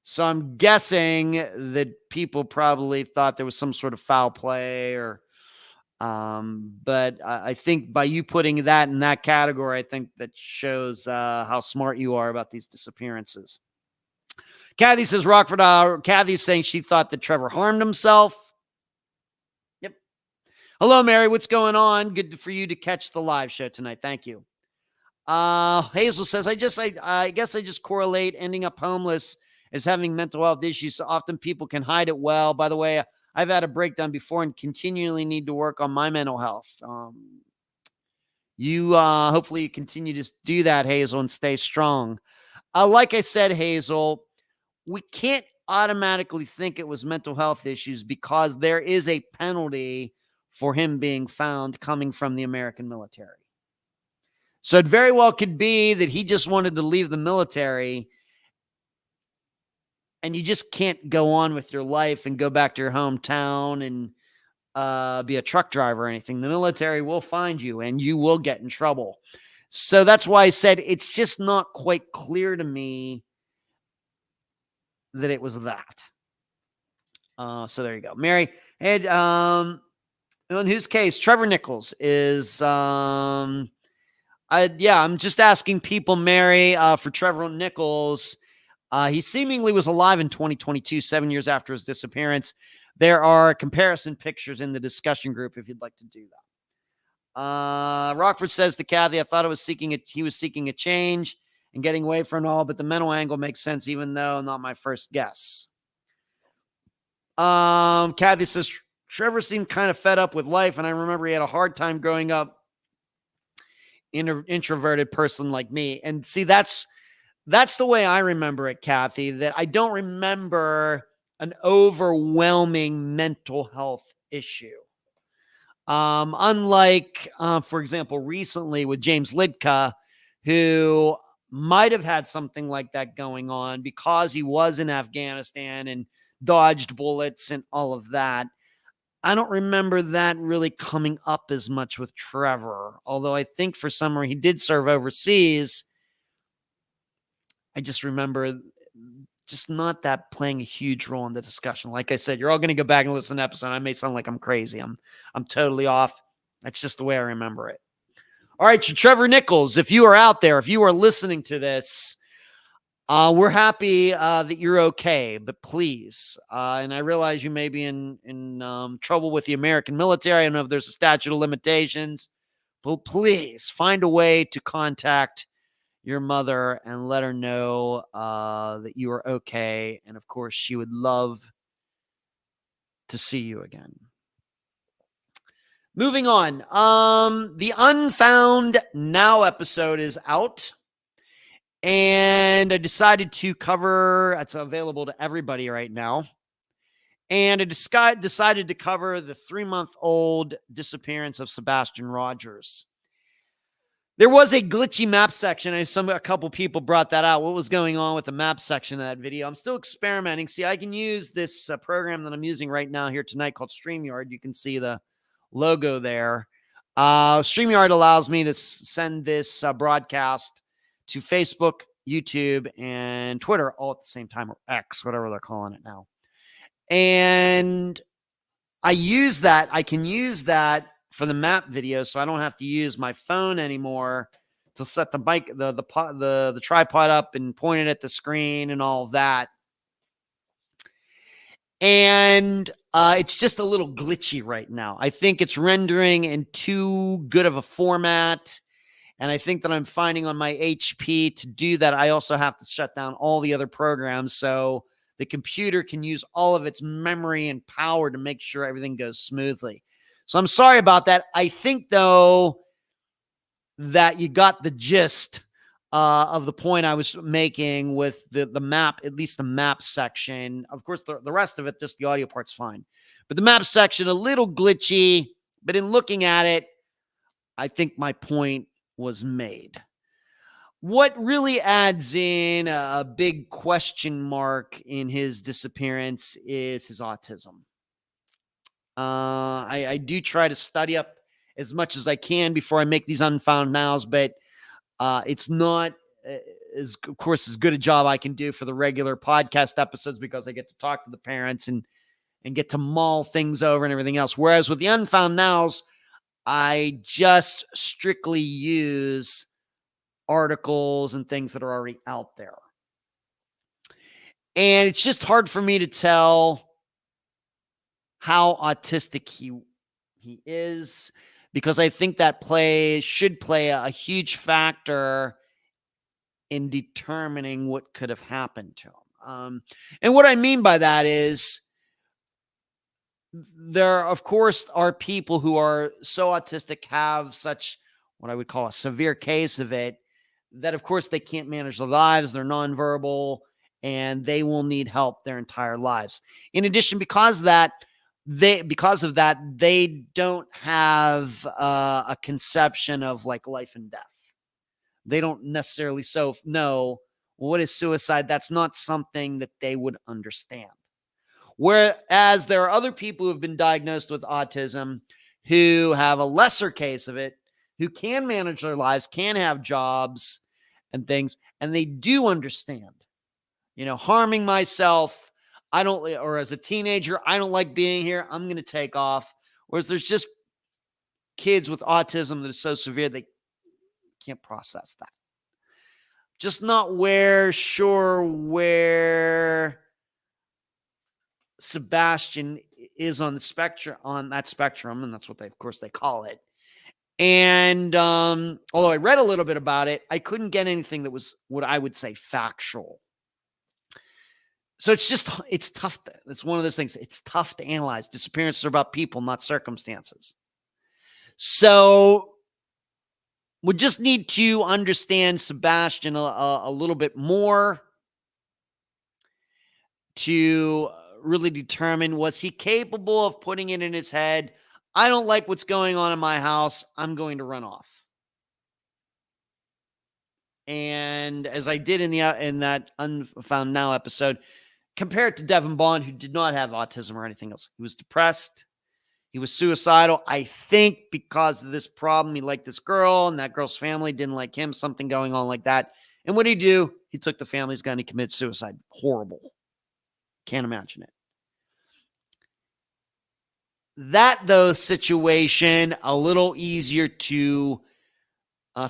So I'm guessing that people probably thought there was some sort of foul play but I think by you putting that in that category, I think that shows how smart you are about these disappearances. Kathy says, Rockford, Kathy's saying she thought that Trevor harmed himself. Yep. Hello, Mary. What's going on? Good for you to catch the live show tonight. Thank you. Hazel says, I guess I just correlate ending up homeless as having mental health issues. So often people can hide it well. By the way, I've had a breakdown before and continually need to work on my mental health. Hopefully you continue to do that, Hazel, and stay strong. Like I said, Hazel, we can't automatically think it was mental health issues because there is a penalty for him being found coming from the American military. So it very well could be that he just wanted to leave the military and you just can't go on with your life and go back to your hometown and be a truck driver or anything. The military will find you and you will get in trouble. So that's why I said it's just not quite clear to me that it was that. So there you go. Mary, and in whose case, Trevor Nichols is, I'm just asking people, Mary, for Trevor Nichols. He seemingly was alive in 2022, 7 years after his disappearance. There are comparison pictures in the discussion group if you'd like to do that. Rockford says to Kathy, I thought he was seeking a change and getting away from it all, but the mental angle makes sense, even though not my first guess. Kathy says, Trevor seemed kind of fed up with life, and I remember he had a hard time growing up introverted person like me. And see, that's the way I remember it, Kathy, that I don't remember an overwhelming mental health issue. Unlike, for example, recently with James Lidka, who might have had something like that going on because he was in Afghanistan and dodged bullets and all of that. I don't remember that really coming up as much with Trevor, although I think for some reason he did serve overseas. I just remember just not that playing a huge role in the discussion. Like I said, you're all going to go back and listen to the episode. I may sound like I'm crazy. I'm totally off. That's just the way I remember it. All right, so Trevor Nichols, if you are out there, if you are listening to this, we're happy that you're okay, but please, and I realize you may be in trouble with the American military. I don't know if there's a statute of limitations, but please find a way to contact your mother and let her know that you are okay. And of course, she would love to see you again. Moving on. The Unfound Now episode is out. And I decided to cover, it's available to everybody right now. And I decided to cover the 3-month-old disappearance of Sebastian Rogers. There was a glitchy map section. A couple people brought that out. What was going on with the map section of that video? I'm still experimenting. See, I can use this program that I'm using right now here tonight called StreamYard. You can see the logo there. StreamYard allows me to send this broadcast to Facebook, YouTube, and Twitter all at the same time, or X, whatever they're calling it now. And I can use that for the map video, so I don't have to use my phone anymore to set the mic, the tripod up and point it at the screen and all of that. And it's just a little glitchy right now. I think it's rendering in too good of a format. And I think that I'm finding on my HP to do that, I also have to shut down all the other programs so the computer can use all of its memory and power to make sure everything goes smoothly. So I'm sorry about that. I think, though, that you got the gist of the point I was making with the map, at least the map section. Of course, the rest of it, just the audio part's fine. But the map section, a little glitchy. But in looking at it, I think my point was made. What really adds in a big question mark in his disappearance is his autism. I do try to study up as much as I can before I make these Unfound Nows, but it's not of course, as good a job I can do for the regular podcast episodes because I get to talk to the parents and get to mull things over and everything else. Whereas with the Unfound Nows, I just strictly use articles and things that are already out there. And it's just hard for me to tell how autistic he is, because I think that should play a huge factor in determining what could have happened to him. And what I mean by that is there, of course, are people who are so autistic, have such what I would call a severe case of it, that, of course, they can't manage their lives. They're nonverbal, and they will need help their entire lives. In addition, because of that, they don't have a conception of like life and death. They don't necessarily know what is suicide. That's not something that they would understand. Whereas there are other people who have been diagnosed with autism who have a lesser case of it, who can manage their lives, can have jobs and things, and they do understand, harming myself, or as a teenager, I don't like being here, I'm going to take off. Whereas there's just kids with autism that is so severe, they can't process that. Just not sure where Sebastian is on that spectrum, and that's what of course they call it. And although I read a little bit about it, I couldn't get anything that was what I would say factual. So it's tough. It's one of those things. It's tough to analyze. Disappearances are about people, not circumstances. So we just need to understand Sebastian a little bit more to really determine, was he capable of putting it in his head, I don't like what's going on in my house, I'm going to run off. And as I did in that Unfound Now episode, compared to Devin Bond, who did not have autism or anything else. He was depressed. He was suicidal. I think because of this problem, he liked this girl, and that girl's family didn't like him, something going on like that. And what did he do? He took the family's gun. He committed suicide. Horrible. Can't imagine it. That, though, situation, a little easier to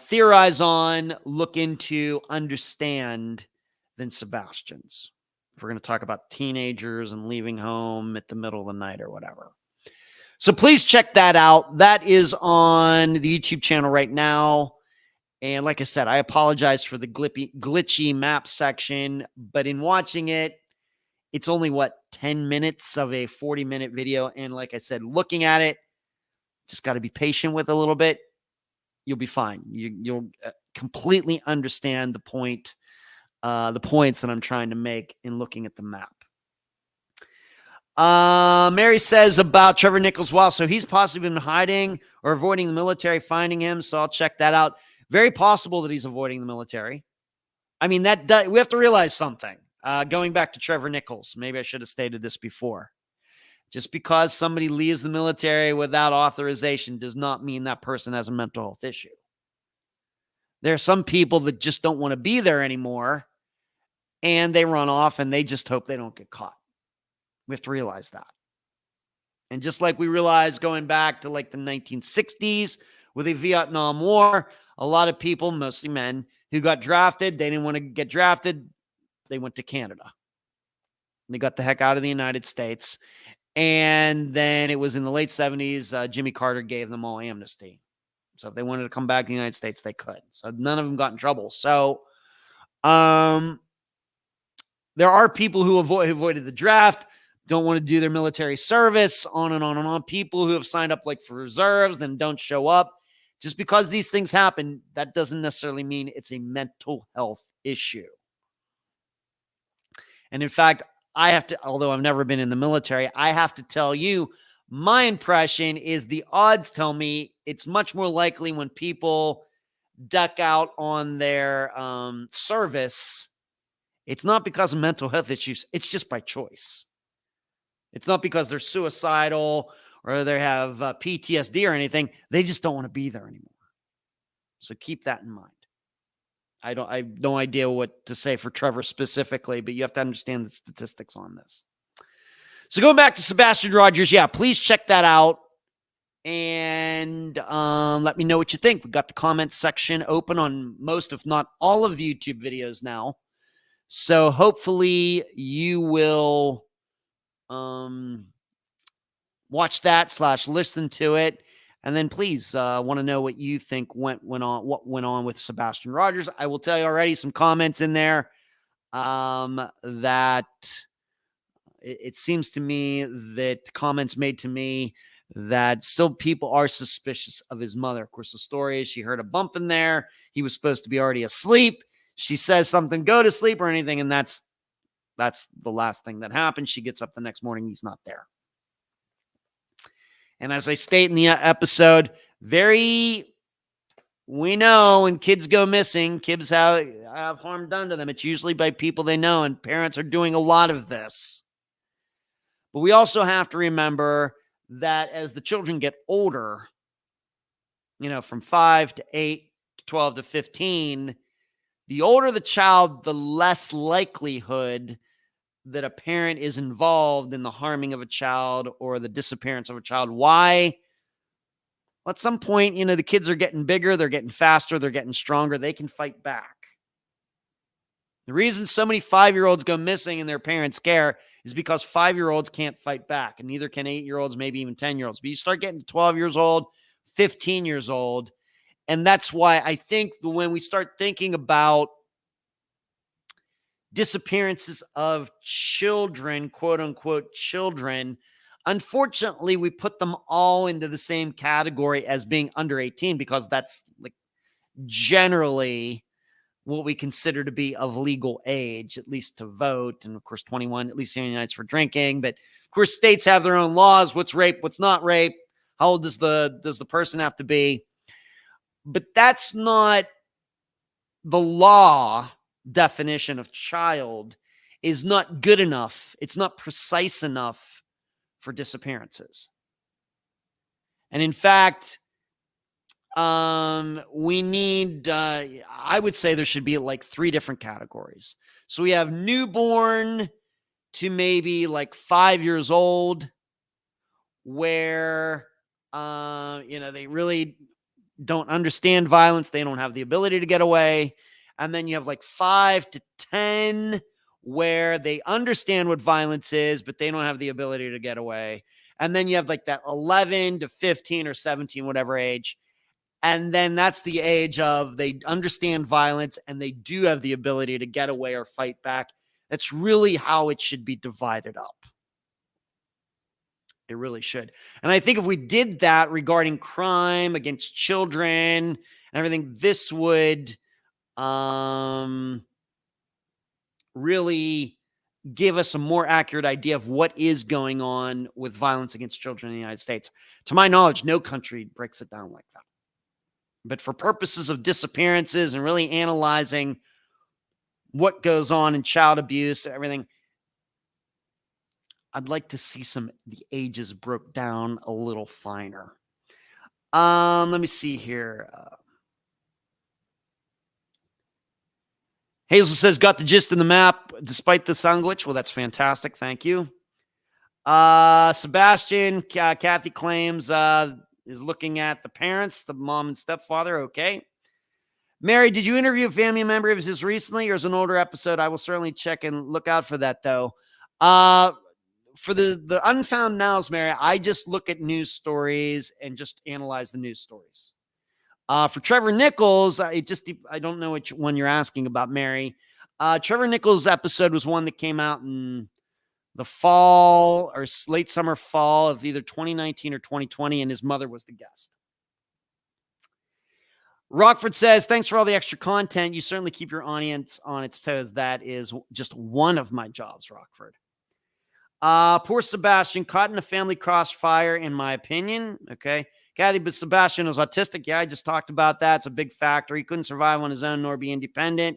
theorize on, look into, understand than Sebastian's. If we're going to talk about teenagers and leaving home at the middle of the night or whatever. So please check that out. That is on the YouTube channel right now. And like I said, I apologize for the glitchy map section, but in watching it, it's only 10 minutes of a 40-minute video. And like I said, looking at it, just got to be patient with a little bit. You'll be fine. You'll completely understand the points that I'm trying to make in looking at the map. Mary says about Trevor Nichols. Wow, so he's possibly been hiding or avoiding the military, finding him. So I'll check that out. Very possible that he's avoiding the military. I mean, we have to realize something. Going back to Trevor Nichols, maybe I should have stated this before. Just because somebody leaves the military without authorization does not mean that person has a mental health issue. There are some people that just don't want to be there anymore, and they run off, and they just hope they don't get caught. We have to realize that. And just like we realized going back to like the 1960s with the Vietnam War, a lot of people, mostly men, who got drafted, they didn't want to get drafted. They went to Canada. They got the heck out of the United States. And then it was in the late 70s, Jimmy Carter gave them all amnesty. So if they wanted to come back to the United States, they could. So none of them got in trouble. So there are people who avoided the draft, don't want to do their military service, on and on and on. People who have signed up like for reserves, then don't show up. Just because these things happen, that doesn't necessarily mean it's a mental health issue. And in fact, although I've never been in the military, I have to tell you, my impression is the odds tell me it's much more likely when people duck out on their service, it's not because of mental health issues. It's just by choice. It's not because they're suicidal or they have PTSD or anything. They just don't want to be there anymore. So keep that in mind. I have no idea what to say for Trevor specifically, but you have to understand the statistics on this. So going back to Sebastian Rogers, yeah, please check that out. And let me know what you think. We've got the comments section open on most, if not all, of the YouTube videos now. So hopefully you will watch that / listen to it. And then please want to know what you think what went on with Sebastian Rogers. I will tell you already some comments in there that it seems to me that comments made to me that still people are suspicious of his mother. Of course, the story is she heard a bump in there. He was supposed to be already asleep. She says something, go to sleep or anything, and that's the last thing that happened. She gets up the next morning. He's not there. And as I state in the episode, we know when kids go missing, kids have harm done to them. It's usually by people they know, and parents are doing a lot of this. But we also have to remember that as the children get older, from 5 to 8 to 12 to 15, the older the child, the less likelihood that a parent is involved in the harming of a child or the disappearance of a child. Why? Well, at some point, the kids are getting bigger, they're getting faster, they're getting stronger, they can fight back. The reason so many 5-year-olds go missing and their parents care is because 5-year-olds can't fight back, and neither can 8-year-olds, maybe even 10-year-olds. But you start getting to 12 years old, 15 years old, and that's why I think when we start thinking about disappearances of children, quote unquote children, unfortunately, we put them all into the same category as being under 18 because that's like generally what we consider to be of legal age, at least to vote. And of course, 21, at least in the United States, for drinking. But of course, states have their own laws. What's rape? What's not rape? How old does the person have to be? But that's not the law definition of child is not good enough. It's not precise enough for disappearances. And in fact, we need, I would say there should be like 3 different categories. So we have newborn to maybe like 5 years old, where, they really don't understand violence. They don't have the ability to get away. And then you have like 5 to 10 where they understand what violence is, but they don't have the ability to get away. And then you have like that 11 to 15 or 17, whatever age. And then that's the age of they understand violence and they do have the ability to get away or fight back. That's really how it should be divided up. It really should. And I think if we did that regarding crime against children and everything, this would really give us a more accurate idea of what is going on with violence against children in the United States. To my knowledge, no country breaks it down like that. But for purposes of disappearances and really analyzing what goes on in child abuse, everything, I'd like to see the ages broke down a little finer. Let me see here. Hazel says, got the gist in the map despite the sound glitch. Well, that's fantastic. Thank you. Sebastian, Kathy claims, is looking at the parents, the mom and stepfather. Okay. Mary, did you interview a family member of his recently, or is an older episode? I will certainly check and look out for that, though. For the Unfound Nows, Mary, I just look at news stories and just analyze the news stories. For Trevor Nichols, I don't know which one you're asking about, Mary. Trevor Nichols' episode was one that came out in the fall or late summer fall of either 2019 or 2020, and his mother was the guest. Rockford says, thanks for all the extra content. You certainly keep your audience on its toes. That is just one of my jobs, Rockford. Poor Sebastian, caught in a family crossfire, in my opinion. Okay. Kathy, but Sebastian is autistic. Yeah, I just talked about that. It's a big factor. He couldn't survive on his own nor be independent.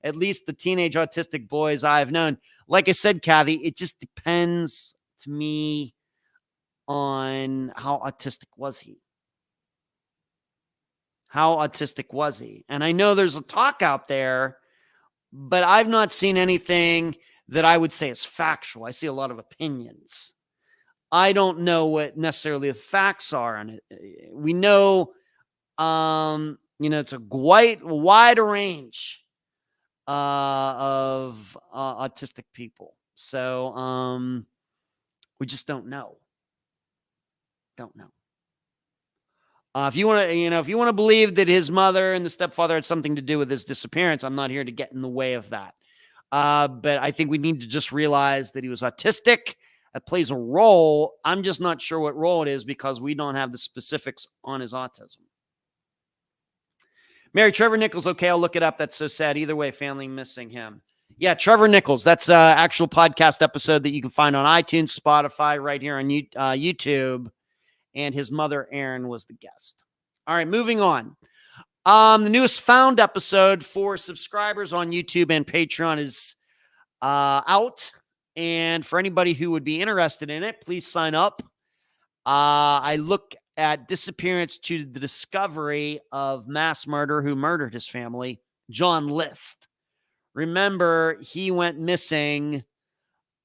At least the teenage autistic boys I've known. Like I said, Kathy, it just depends to me on how autistic was he. How autistic was he? And I know there's a talk out there, but I've not seen anything that I would say is factual. I see a lot of opinions. I don't know what necessarily the facts are on it. We know, it's a wide range of autistic people. So we just don't know. Don't know. If you want to believe that his mother and the stepfather had something to do with his disappearance, I'm not here to get in the way of that. But I think we need to just realize that he was autistic. That plays a role. I'm just not sure what role it is because we don't have the specifics on his autism. Mary, Trevor Nichols. Okay, I'll look it up. That's so sad. Either way, family missing him. Yeah, Trevor Nichols. That's an actual podcast episode that you can find on iTunes, Spotify, right here on YouTube. And his mother, Erin, was the guest. All right, moving on. The newest Found episode for subscribers on YouTube and Patreon is out. And for anybody who would be interested in it, please sign up. I look at disappearance to the discovery of mass murder who murdered his family, John List. Remember, he went missing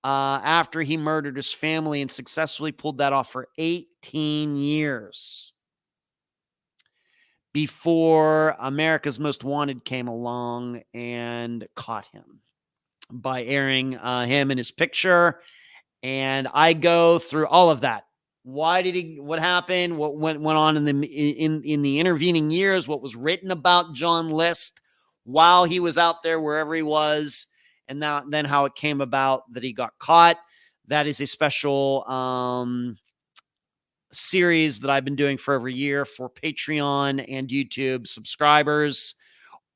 after he murdered his family and successfully pulled that off for 18 years before America's Most Wanted came along and caught him by airing him and his picture. And I go through all of that. What happened? What went on in the intervening years? What was written about John List while he was out there, wherever he was? And then how it came about that he got caught. That is a special series that I've been doing for every year for Patreon and YouTube subscribers,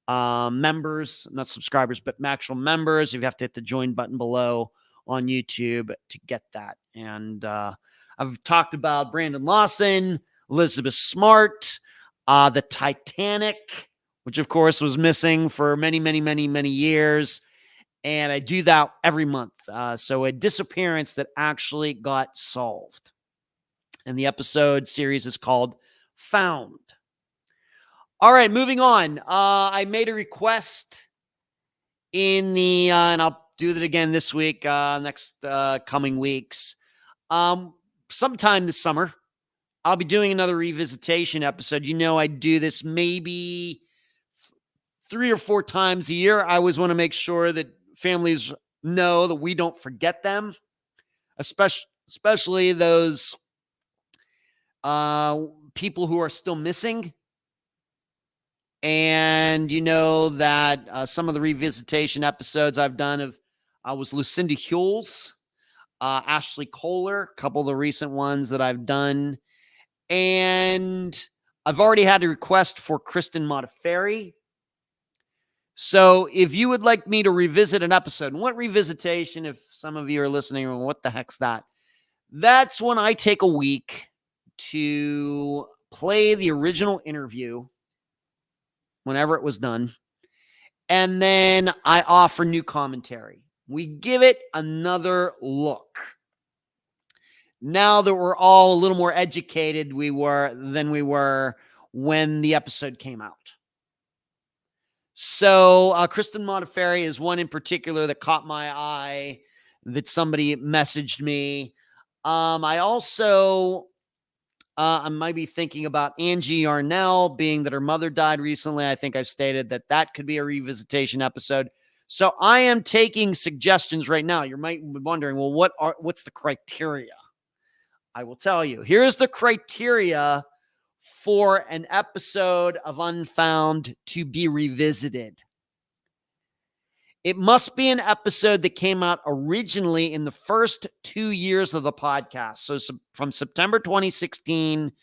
members, not subscribers, but actual members. You have to hit the join button below on YouTube to get that. And I've talked about Brandon Lawson, Elizabeth Smart, the Titanic, which of course was missing for many, many, many, many years. And I do that every month. So a disappearance that actually got solved. And the episode series is called Found. All right, moving on. I made a request in the, and I'll do that again this week, next coming weeks. Sometime this summer, I'll be doing another revisitation episode. I do this maybe 3 or 4 times a year. I always want to make sure that families know that we don't forget them, especially those people who are still missing. And that some of the revisitation episodes I've done was Lucinda Hewells, Ashley Kohler, a couple of the recent ones that I've done. And I've already had a request for Kristen Modafferi. So if you would like me to revisit an episode, and what revisitation, if some of you are listening, what the heck's that? That's when I take a week to play the original interview whenever it was done. And then I offer new commentary. We give it another look. Now that we're all a little more educated than we were when the episode came out. So Kristen Modafferi is one in particular that caught my eye, that somebody messaged me. I also I might be thinking about Angie Yarnell, being that her mother died recently. I think I've stated that could be a revisitation episode. So I am taking suggestions right now. You might be wondering, well, what's the criteria? I will tell you. Here's the criteria for an episode of Unfound to be revisited. It must be an episode that came out originally in the first 2 years of the podcast. So from September 2016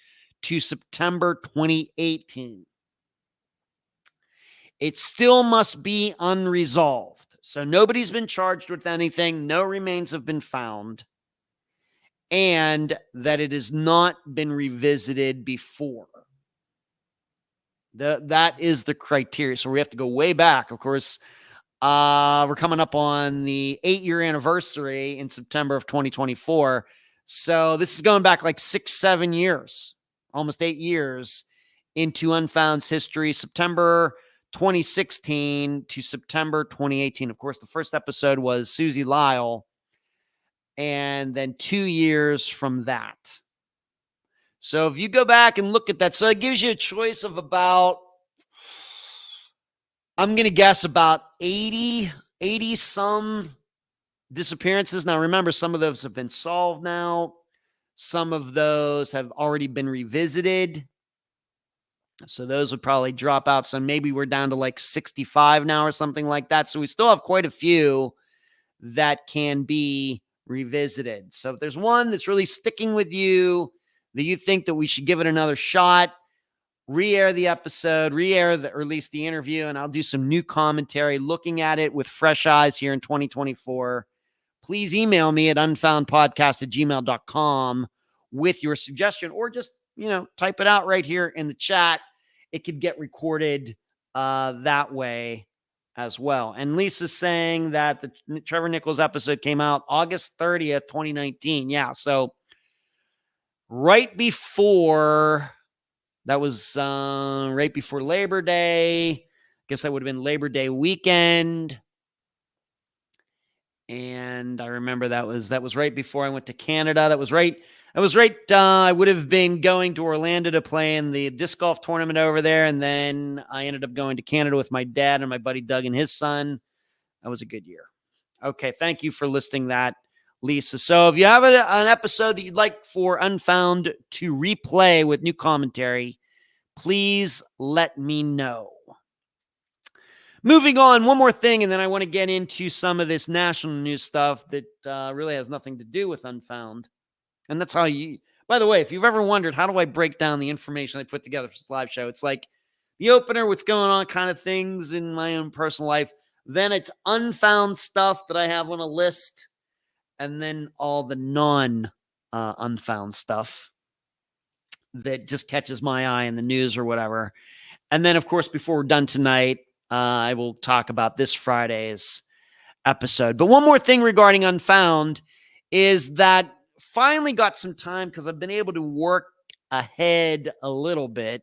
to September 2018. It still must be unresolved. So nobody's been charged with anything. No remains have been found. And that it has not been revisited before. That is the criteria. So we have to go way back. Of course, we're coming up on the 8-year anniversary in September of 2024. So this is going back like 6-7 years, almost 8 years into Unfound's history, September 2016 to September 2018. Of course, the first episode was Susie Lyle, and then 2 years from that. So if you go back and look at that, so it gives you a choice of about, I'm going to guess about 80 some disappearances. Now, remember, some of those have been solved now. Some of those have already been revisited. So those would probably drop out. So maybe we're down to like 65 now or something like that. So we still have quite a few that can be revisited. So if there's one that's really sticking with you, that you think that we should give it another shot, re-air the episode, or at least the interview, and I'll do some new commentary looking at it with fresh eyes here in 2024. Please email me at unfoundpodcast@gmail.com with your suggestion, or just, type it out right here in the chat. It could get recorded that way as well. And Lisa's saying that the Trevor Nichols episode came out August 30th, 2019. Yeah, so right before, that was right before Labor Day. I guess that would have been Labor Day weekend. And I remember that was right before I went to Canada. That was right. I would have been going to Orlando to play in the disc golf tournament over there. And then I ended up going to Canada with my dad and my buddy Doug and his son. That was a good year. Okay. Thank you for listing that, Lisa. So if you have an episode that you'd like for Unfound to replay with new commentary, please let me know. Moving on, one more thing, and then I want to get into some of this national news stuff that really has nothing to do with Unfound. And that's how by the way, if you've ever wondered, how do I break down the information I put together for this live show? It's like the opener, what's going on, kind of things in my own personal life. Then it's Unfound stuff that I have on a list. And then all the non-Unfound stuff that just catches my eye in the news or whatever. And then, of course, before we're done tonight, I will talk about this Friday's episode. But one more thing regarding Unfound is that finally got some time, because I've been able to work ahead a little bit,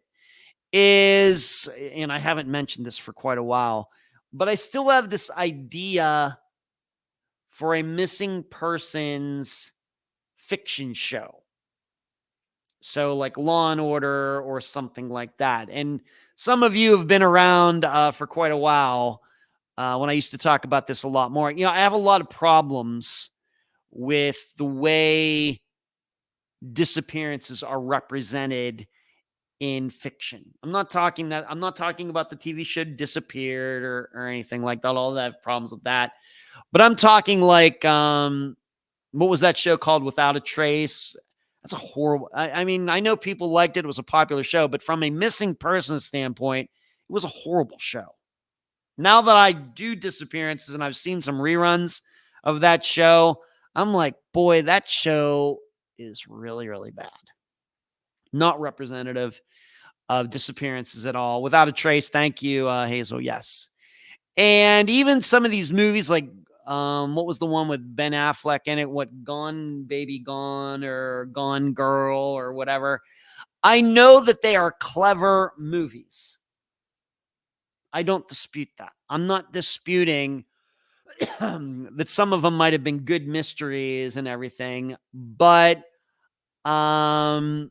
and I haven't mentioned this for quite a while, but I still have this idea for a missing persons fiction show. So like Law and Order or something like that. And some of you have been around for quite a while when I used to talk about this a lot more. I have a lot of problems with the way disappearances are represented in fiction. I'm not talking about the TV show Disappeared or anything like that. All that, I have problems with that. But I'm talking like, what was that show called, Without a Trace? That's a horrible, I mean, I know people liked it. It was a popular show, but from a missing person standpoint, it was a horrible show. Now that I do disappearances and I've seen some reruns of that show, I'm like, boy, that show is really, really bad. Not representative of disappearances at all. Without a Trace, thank you, Hazel, yes. And even some of these movies, like, what was the one with Ben Affleck in it? What, Gone Baby Gone or Gone Girl or whatever? I know that they are clever movies. I don't dispute that. I'm not disputing that some of them might have been good mysteries and everything, but I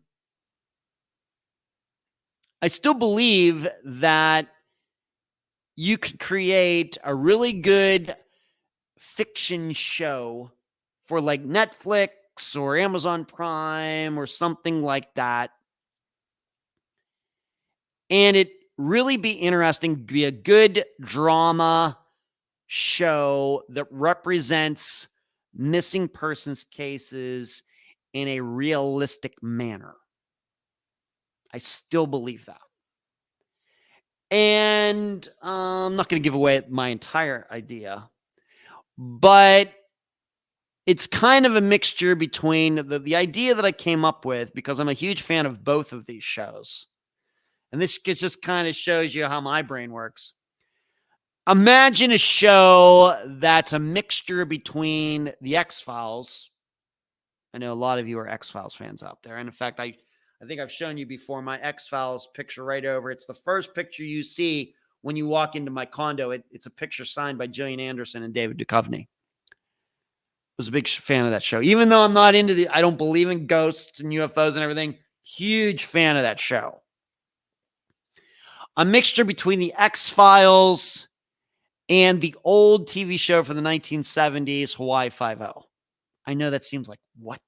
still believe that you could create a really good fiction show for like Netflix or Amazon Prime or something like that, and it really be interesting, be a good drama show that represents missing persons cases in a realistic manner. I still believe that. And I'm not going to give away my entire idea, but it's kind of a mixture between the idea that I came up with, because I'm a huge fan of both of these shows. And this just kind of shows you how my brain works. Imagine a show that's a mixture between The X-Files I know a lot of you are X-Files fans out there. And in fact, I think I've shown you before my X-Files picture right over. It's the first picture you see when you walk into my condo. It's a picture signed by Gillian Anderson and David Duchovny. Was a big fan of that show. Even though I'm not I don't believe in ghosts and UFOs and everything, huge fan of that show. A mixture between the X-Files and the old TV show from the 1970s, Hawaii Five-0. I know that seems like, what?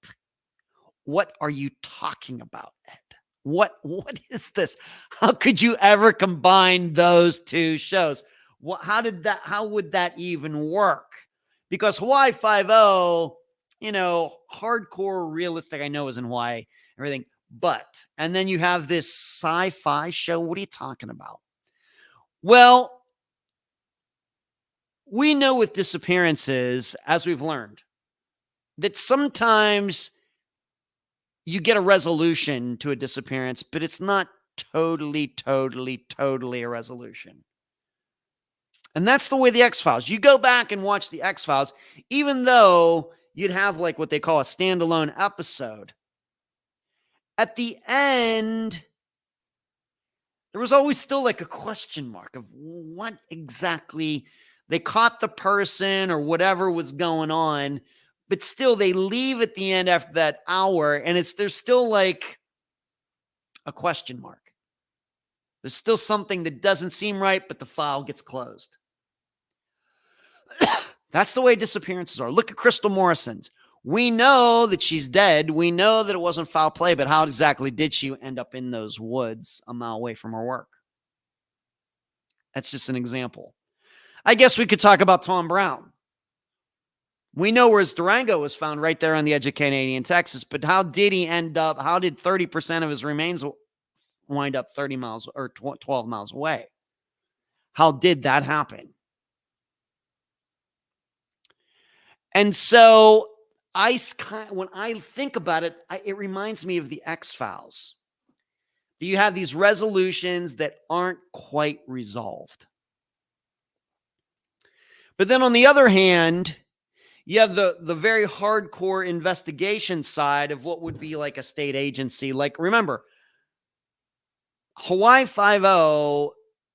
What are you talking about, Ed? What is this? How could you ever combine those two shows? How would that even work? Because Hawaii Five-0, hardcore realistic, I know is in Hawaii, everything. And then you have this sci-fi show. What are you talking about? Well, we know with disappearances, as we've learned, that sometimes you get a resolution to a disappearance, but it's not totally a resolution. And that's the way the X-Files. You go back and watch the X-Files, even though you'd have like what they call a standalone episode. At the end, there was always still like a question mark of what exactly they caught the person or whatever was going on, but still they leave at the end after that hour and there's still like a question mark. There's still something that doesn't seem right, but the file gets closed. That's the way disappearances are. Look at Crystal Morrison's. We know that she's dead. We know that it wasn't foul play, but how exactly did she end up in those woods a mile away from her work? That's just an example. I guess we could talk about Tom Brown. We know where his Durango was found, right there on the edge of Canadian Texas, but how did he end up, how did 30% of his remains wind up 30 miles or 12 miles away? How did that happen? And so when I think about it, it reminds me of the X-Files. You have these resolutions that aren't quite resolved. But then on the other hand, you have the very hardcore investigation side of what would be like a state agency. Like, remember, Hawaii Five-0,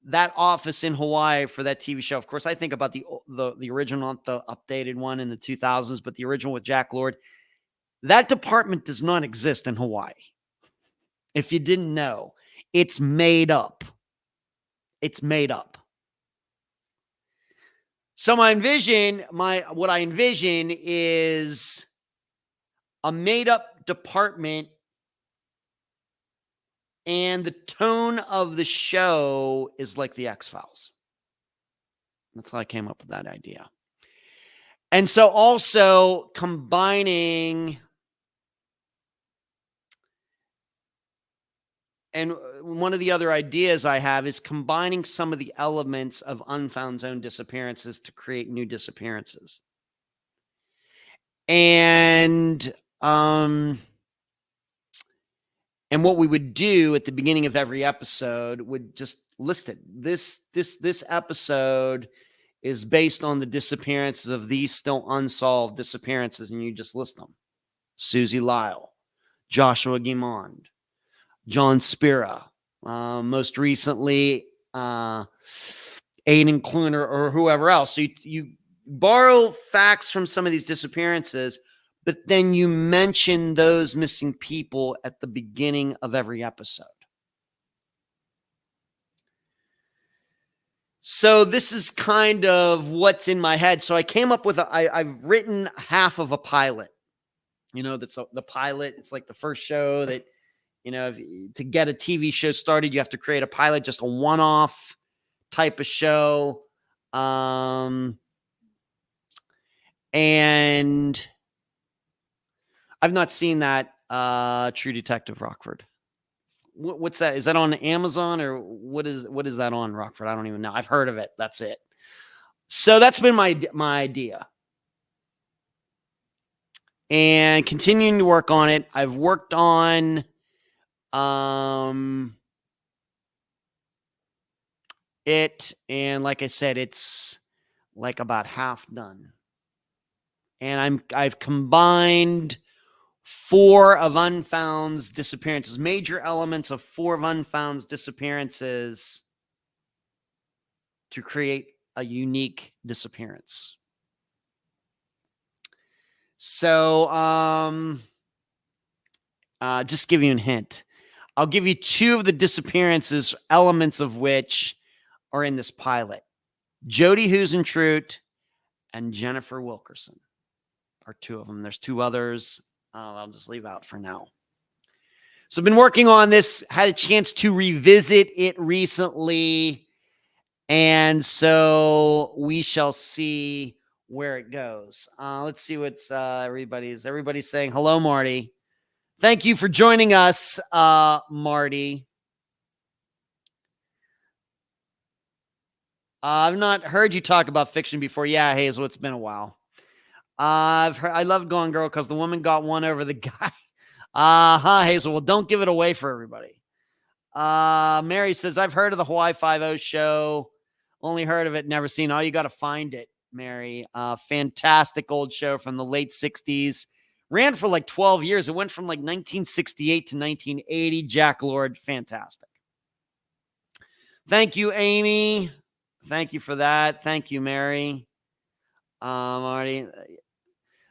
that office in Hawaii for that TV show. Of course, I think about the original, not the updated one in the 2000s, but the original with Jack Lord. That department does not exist in Hawaii. If you didn't know, it's made up. It's made up. So what I envision is a made up department, and the tone of the show is like the X-Files. That's how I came up with that idea. And so also combining, and one of the other ideas I have is combining some of the elements of Unfound Zone disappearances to create new disappearances. And what we would do at the beginning of every episode would just list it. This episode is based on the disappearances of these still unsolved disappearances, and you just list them. Susie Lyle, Joshua Guimond, John Spira, most recently Aiden Kluner or whoever else. So you borrow facts from some of these disappearances, but then you mention those missing people at the beginning of every episode. So this is kind of what's in my head. So I came up with I've written half of a pilot. That's the pilot. It's like the first show that, to get a TV show started, you have to create a pilot, just a one-off type of show. And I've not seen that True Detective Rockford. What's that? Is that on Amazon or what is that on, Rockford? I don't even know. I've heard of it. That's it. So that's been my idea. And continuing to work on it. I've worked on it, and like I said, it's like about half done. And I've combined 4 of Unfound's disappearances, major elements of 4 of Unfound's disappearances to create a unique disappearance. So, just give you a hint. I'll give you 2 of the disappearances, elements of which are in this pilot. Jody Huisentruit and Jennifer Wilkerson are 2 of them. There's 2 others. I'll just leave out for now. So I've been working on this, had a chance to revisit it recently. And so we shall see where it goes. Let's see what's everybody's saying. Hello, Marty. Thank you for joining us, Marty. I've not heard you talk about fiction before. Yeah, Hazel, it's been a while. I love Gone Girl because the woman got one over the guy. Hazel. Well, don't give it away for everybody. Mary says, I've heard of the Hawaii Five-0 show. Only heard of it, never seen. Oh, you got to find it, Mary. Fantastic old show from the late 60s. Ran for like 12 years. It went from like 1968 to 1980. Jack Lord, fantastic. Thank you, Amy. Thank you for that. Thank you, Mary. Marty.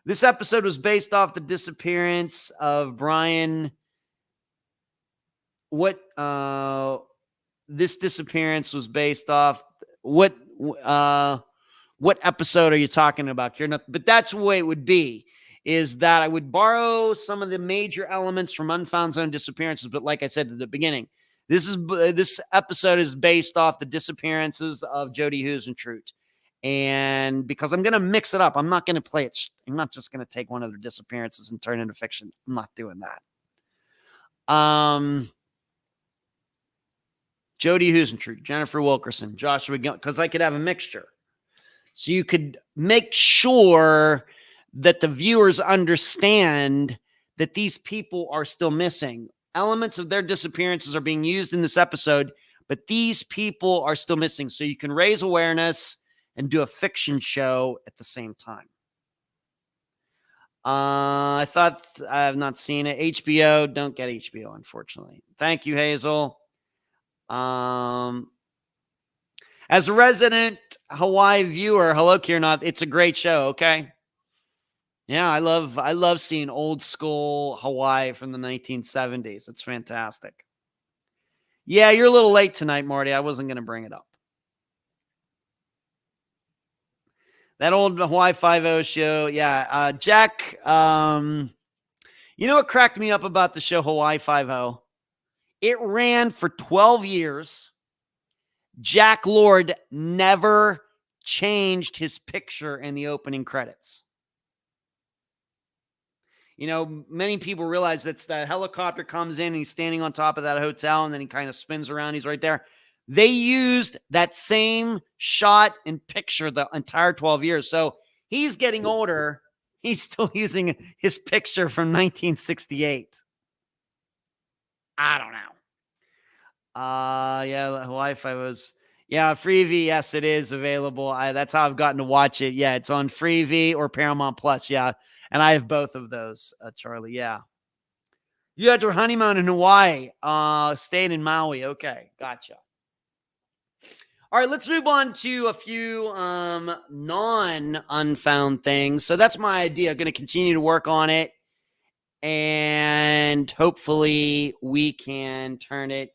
This episode was based off the disappearance of Brian. This disappearance was based off what episode are you talking about, Kieran? But that's the way it would be, is that I would borrow some of the major elements from Unfound's own disappearances. But like I said at the beginning, this episode is based off the disappearances of Jody Huisentruit. And because I'm going to mix it up, I'm not going to play it. I'm not just going to take one of their disappearances and turn it into fiction. I'm not doing that. Jody Huisentruit, Jennifer Wilkerson, Joshua, because I could have a mixture. So you could make sure that the viewers understand that these people are still missing. Elements of their disappearances are being used in this episode, but these people are still missing. So you can raise awareness and do a fiction show at the same time. I thought I have not seen it. HBO, don't get HBO, unfortunately. Thank you, Hazel. As a resident Hawaii viewer, hello, Kieran. It's a great show. Okay. Yeah, I love seeing old school Hawaii from the 1970s. It's fantastic. Yeah, you're a little late tonight, Marty. I wasn't going to bring it up. That old Hawaii Five-0 show. Yeah. Jack, you know what cracked me up about the show Hawaii Five-0? It ran for 12 years. Jack Lord never changed his picture in the opening credits. You know, many people realize that the helicopter comes in and he's standing on top of that hotel and then he kind of spins around. He's right there. They used that same shot and picture the entire 12 years. So he's getting older. He's still using his picture from 1968. I don't know. Yeah, Hawaii Five was. Yeah, Freevee. Yes, it is available. That's how I've gotten to watch it. Yeah, it's on Freevee or Paramount Plus. Yeah, and I have both of those, Charlie. Yeah. You had your honeymoon in Hawaii. Stayed in Maui. Okay, gotcha. All right, let's move on to a few non-unfound things. So that's my idea. I'm going to continue to work on it, and hopefully we can turn it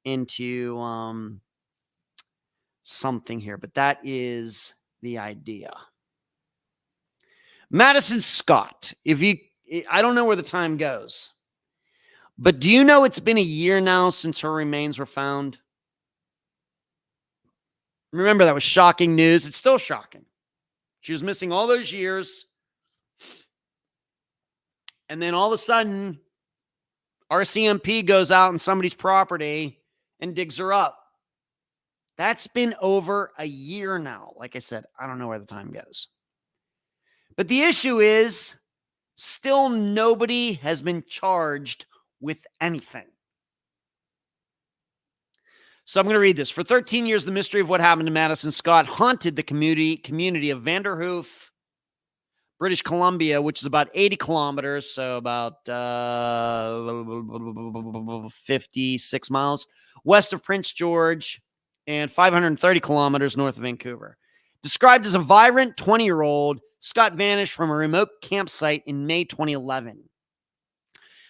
into something here. But that is the idea. Madison Scott. I don't know where the time goes, but do you know it's been a year now since her remains were found? Remember, that was shocking news. It's still shocking. She was missing all those years. And then all of a sudden, RCMP goes out on somebody's property and digs her up. That's been over a year now. Like I said, I don't know where the time goes. But the issue is, still nobody has been charged with anything. So I'm going to read this. For 13 years, the mystery of what happened to Madison Scott haunted the community of Vanderhoof. British Columbia, which is about 80 kilometers, so about 56 miles west of Prince George and 530 kilometers north of Vancouver. Described as a vibrant 20-year-old, Scott vanished from a remote campsite in May 2011.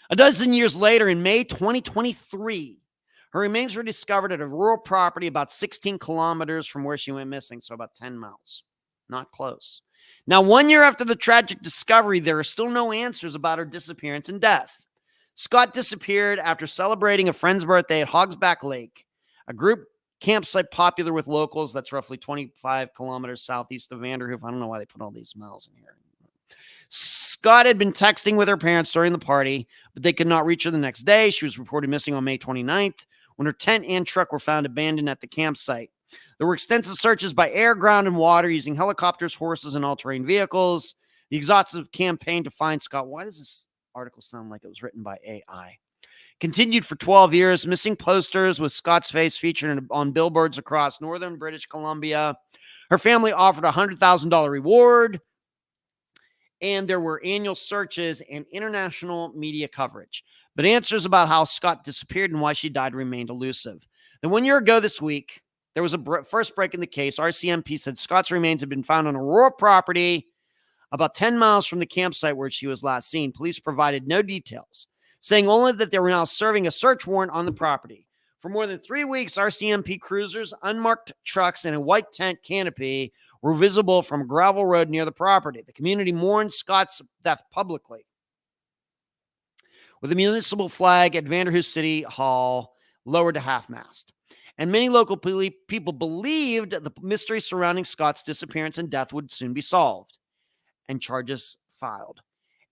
A dozen years later, in May 2023, her remains were discovered at a rural property about 16 kilometers from where she went missing, so about 10 miles. Not close. Now, 1 year after the tragic discovery, there are still no answers about her disappearance and death. Scott disappeared after celebrating a friend's birthday at Hogsback Lake, a group campsite popular with locals that's roughly 25 kilometers southeast of Vanderhoof. I don't know why they put all these miles in here. Scott had been texting with her parents during the party, but they could not reach her the next day. She was reported missing on May 29th when her tent and truck were found abandoned at the campsite. There were extensive searches by air, ground, and water using helicopters, horses, and all-terrain vehicles. The exhaustive campaign to find Scott. Why does this article sound like it was written by AI? Continued for 12 years. Missing posters with Scott's face featured on billboards across northern British Columbia. Her family offered a $100,000 reward. And there were annual searches and international media coverage. But answers about how Scott disappeared and why she died remained elusive. Then 1 year ago this week, there was a first break in the case. RCMP said Scott's remains had been found on a rural property about 10 miles from the campsite where she was last seen. Police provided no details, saying only that they were now serving a search warrant on the property. For more than 3 weeks, RCMP cruisers, unmarked trucks, and a white tent canopy were visible from a gravel road near the property. The community mourned Scott's death publicly, with the municipal flag at Vanderhoof City Hall lowered to half-mast. And many local people believed the mystery surrounding Scott's disappearance and death would soon be solved and charges filed.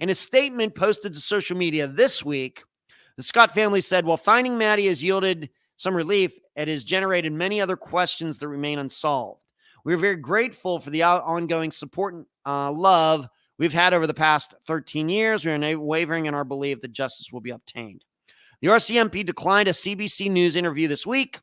In a statement posted to social media this week, the Scott family said, while finding Maddie has yielded some relief, it has generated many other questions that remain unsolved. We are very grateful for the ongoing support and love we've had over the past 13 years. We are not wavering in our belief that justice will be obtained. The RCMP declined a CBC News interview this week.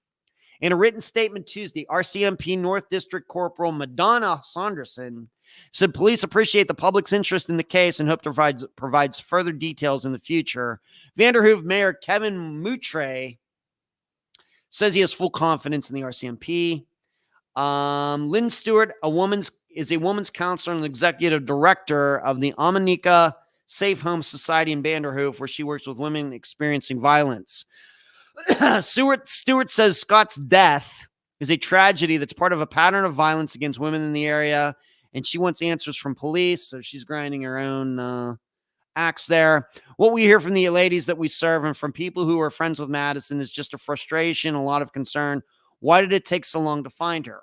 In a written statement Tuesday, RCMP North District Corporal Madonna Saunderson said police appreciate the public's interest in the case and hope to provides further details in the future. Vanderhoof Mayor Kevin Moutre says he has full confidence in the RCMP. Lynn Stewart, is a woman's counselor and executive director of the Amanika Safe Home Society in Vanderhoof, where she works with women experiencing violence. Stewart says Scott's death is a tragedy that's part of a pattern of violence against women in the area, and she wants answers from police, so she's grinding her own axe there. What we hear from the ladies that we serve and from people who are friends with Madison is just a frustration, a lot of concern. Why did it take so long to find her?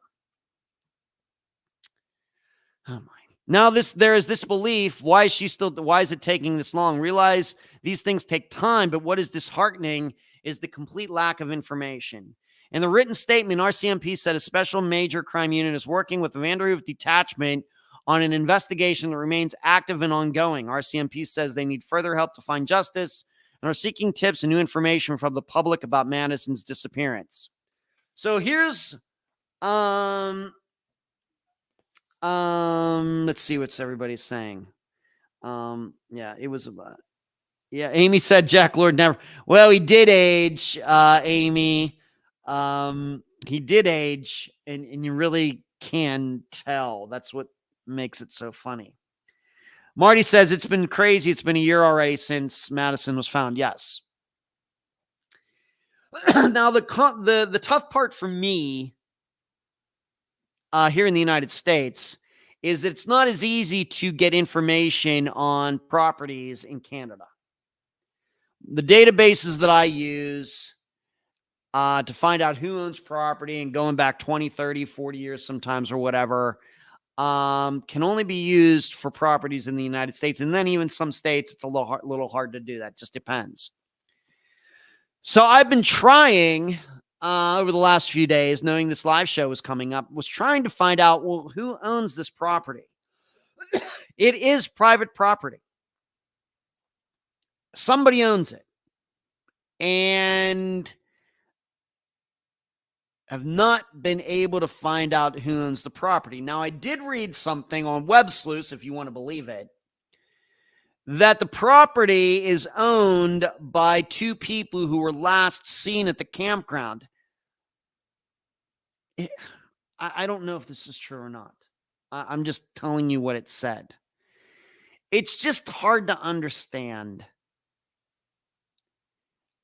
Oh my. Now there is this belief. Why is it taking this long? Realize these things take time, but what is disheartening is the complete lack of information. In the written statement, RCMP said a special major crime unit is working with the Vanderhoof Detachment on an investigation that remains active and ongoing. RCMP says they need further help to find justice and are seeking tips and new information from the public about Madison's disappearance. So here's let's see what's everybody's saying. It was about. Yeah, Amy said Jack Lord never. Well, he did age, Amy. He did age, and you really can tell. That's what makes it so funny. Marty says it's been crazy. It's been a year already since Madison was found. Yes. Now the tough part for me here in the United States is that it's not as easy to get information on properties in Canada. The databases that I use to find out who owns property and going back 20, 30, 40 years sometimes or whatever can only be used for properties in the United States. And then even some states, it's a little hard to do that. Just depends. So I've been trying over the last few days, knowing this live show was coming up, was trying to find out, well, who owns this property? It is private property. Somebody owns it. And have not been able to find out who owns the property. Now, I did read something on Web Sleuths, if you want to believe it, that the property is owned by two people who were last seen at the campground. I don't know if this is true or not. I'm just telling you what it said. It's just hard to understand.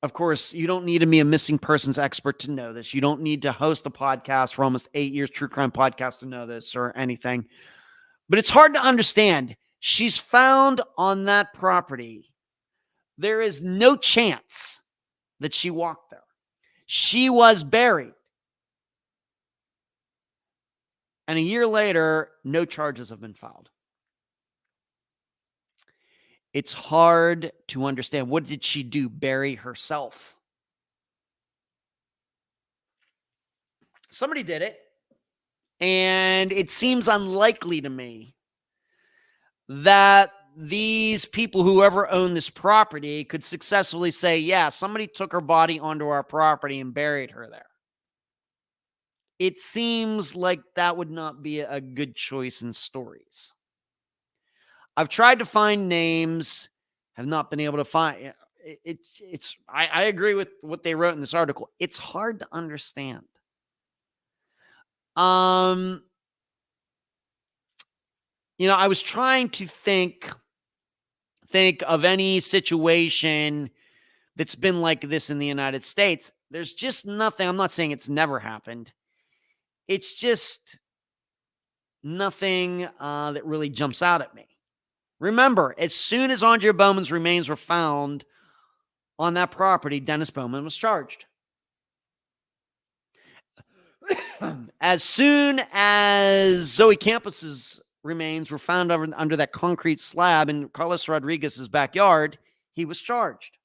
Of course, you don't need to be a missing persons expert to know this. You don't need to host a podcast for almost 8 years, true crime podcast, to know this or anything. But it's hard to understand. She's found on that property. There is no chance that she walked there. She was buried. And a year later, no charges have been filed. It's hard to understand. What did she do? Bury herself? Somebody did it. And it seems unlikely to me that these people, whoever owned this property, could successfully say, yeah, somebody took her body onto our property and buried her there. It seems like that would not be a good choice in stories. I've tried to find names, have not been able to find. I agree with what they wrote in this article. It's hard to understand. I was trying to think of any situation that's been like this in the United States. There's just nothing. I'm not saying it's never happened. It's just nothing that really jumps out at me. Remember, as soon as Andrea Bowman's remains were found on that property, Dennis Bowman was charged. As soon as Zoe Campus's remains were found under that concrete slab in Carlos Rodriguez's backyard, he was charged.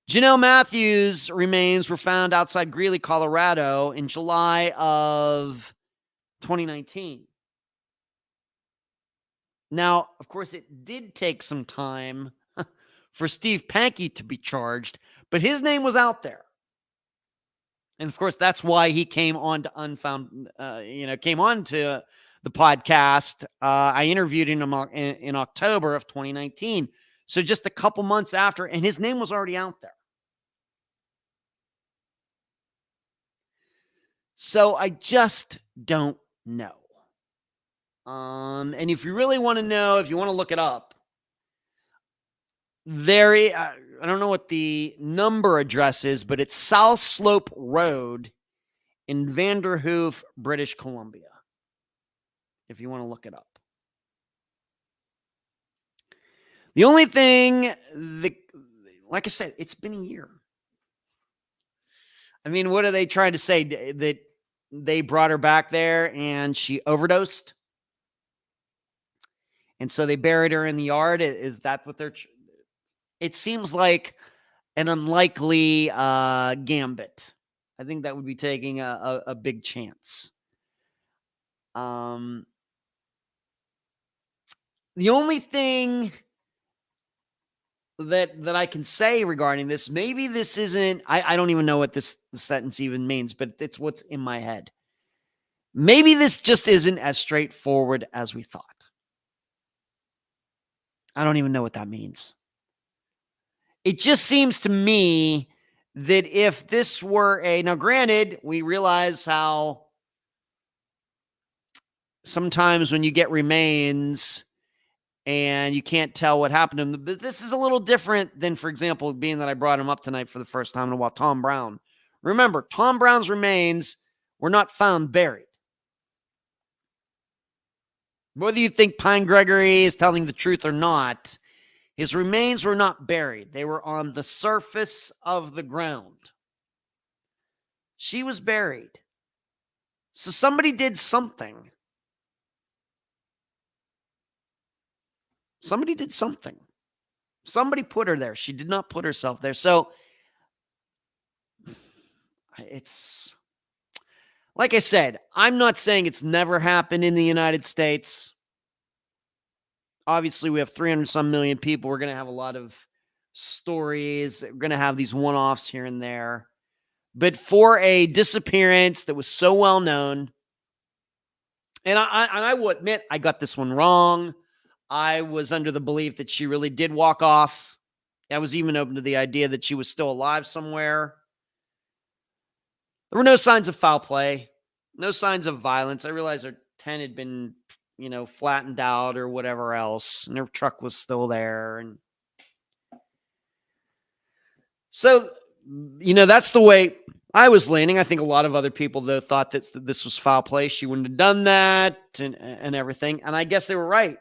Janelle Matthews' remains were found outside Greeley, Colorado in July of 2019. Now, of course, it did take some time for Steve Pankey to be charged, but his name was out there. And of course, that's why he came on to came on to the podcast. I interviewed him in October of 2019. So just a couple months after, and his name was already out there. So I just don't know. And if you really want to know, if you want to look it up, I don't know what the number address is, but it's South Slope Road in Vanderhoof, British Columbia, if you want to look it up. The only thing, like I said, it's been a year. I mean, what are they trying to say? That they brought her back there and she overdosed? And so they buried her in the yard? Is that what they're... It seems like an unlikely gambit. I think that would be taking a big chance. The only thing that I can say regarding this, maybe this isn't... I don't even know what this sentence even means, but it's what's in my head. Maybe this just isn't as straightforward as we thought. I don't even know what that means. It just seems to me that if this were now granted, we realize how sometimes when you get remains and you can't tell what happened to them, but this is a little different than, for example, being that I brought him up tonight for the first time in a while, Tom Brown. Remember, Tom Brown's remains were not found buried. Whether you think Pine Gregory is telling the truth or not, his remains were not buried. They were on the surface of the ground. She was buried. So somebody did something. Somebody did something. Somebody put her there. She did not put herself there. So it's... Like I said, I'm not saying it's never happened in the United States. Obviously, we have 300 some million people. We're going to have a lot of stories. We're going to have these one-offs here and there. But for a disappearance that was so well known, and I will admit, I got this one wrong. I was under the belief that she really did walk off. I was even open to the idea that she was still alive somewhere. There were no signs of foul play, no signs of violence. I realized her tent had been, flattened out or whatever else, and her truck was still there. And so, that's the way I was leaning. I think a lot of other people, though, thought that this was foul play. She wouldn't have done that and everything. And I guess they were right,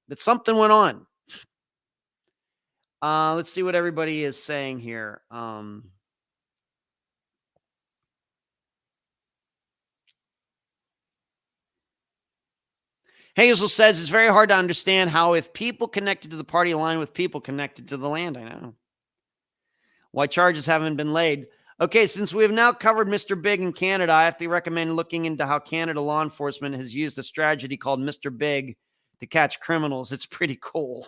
that something went on. Let's see what everybody is saying here. Hazel says it's very hard to understand how if people connected to the party align with people connected to the land. I know. Why charges haven't been laid. Okay, since we have now covered Mr. Big in Canada, I have to recommend looking into how Canada law enforcement has used a strategy called Mr. Big to catch criminals. It's pretty cool.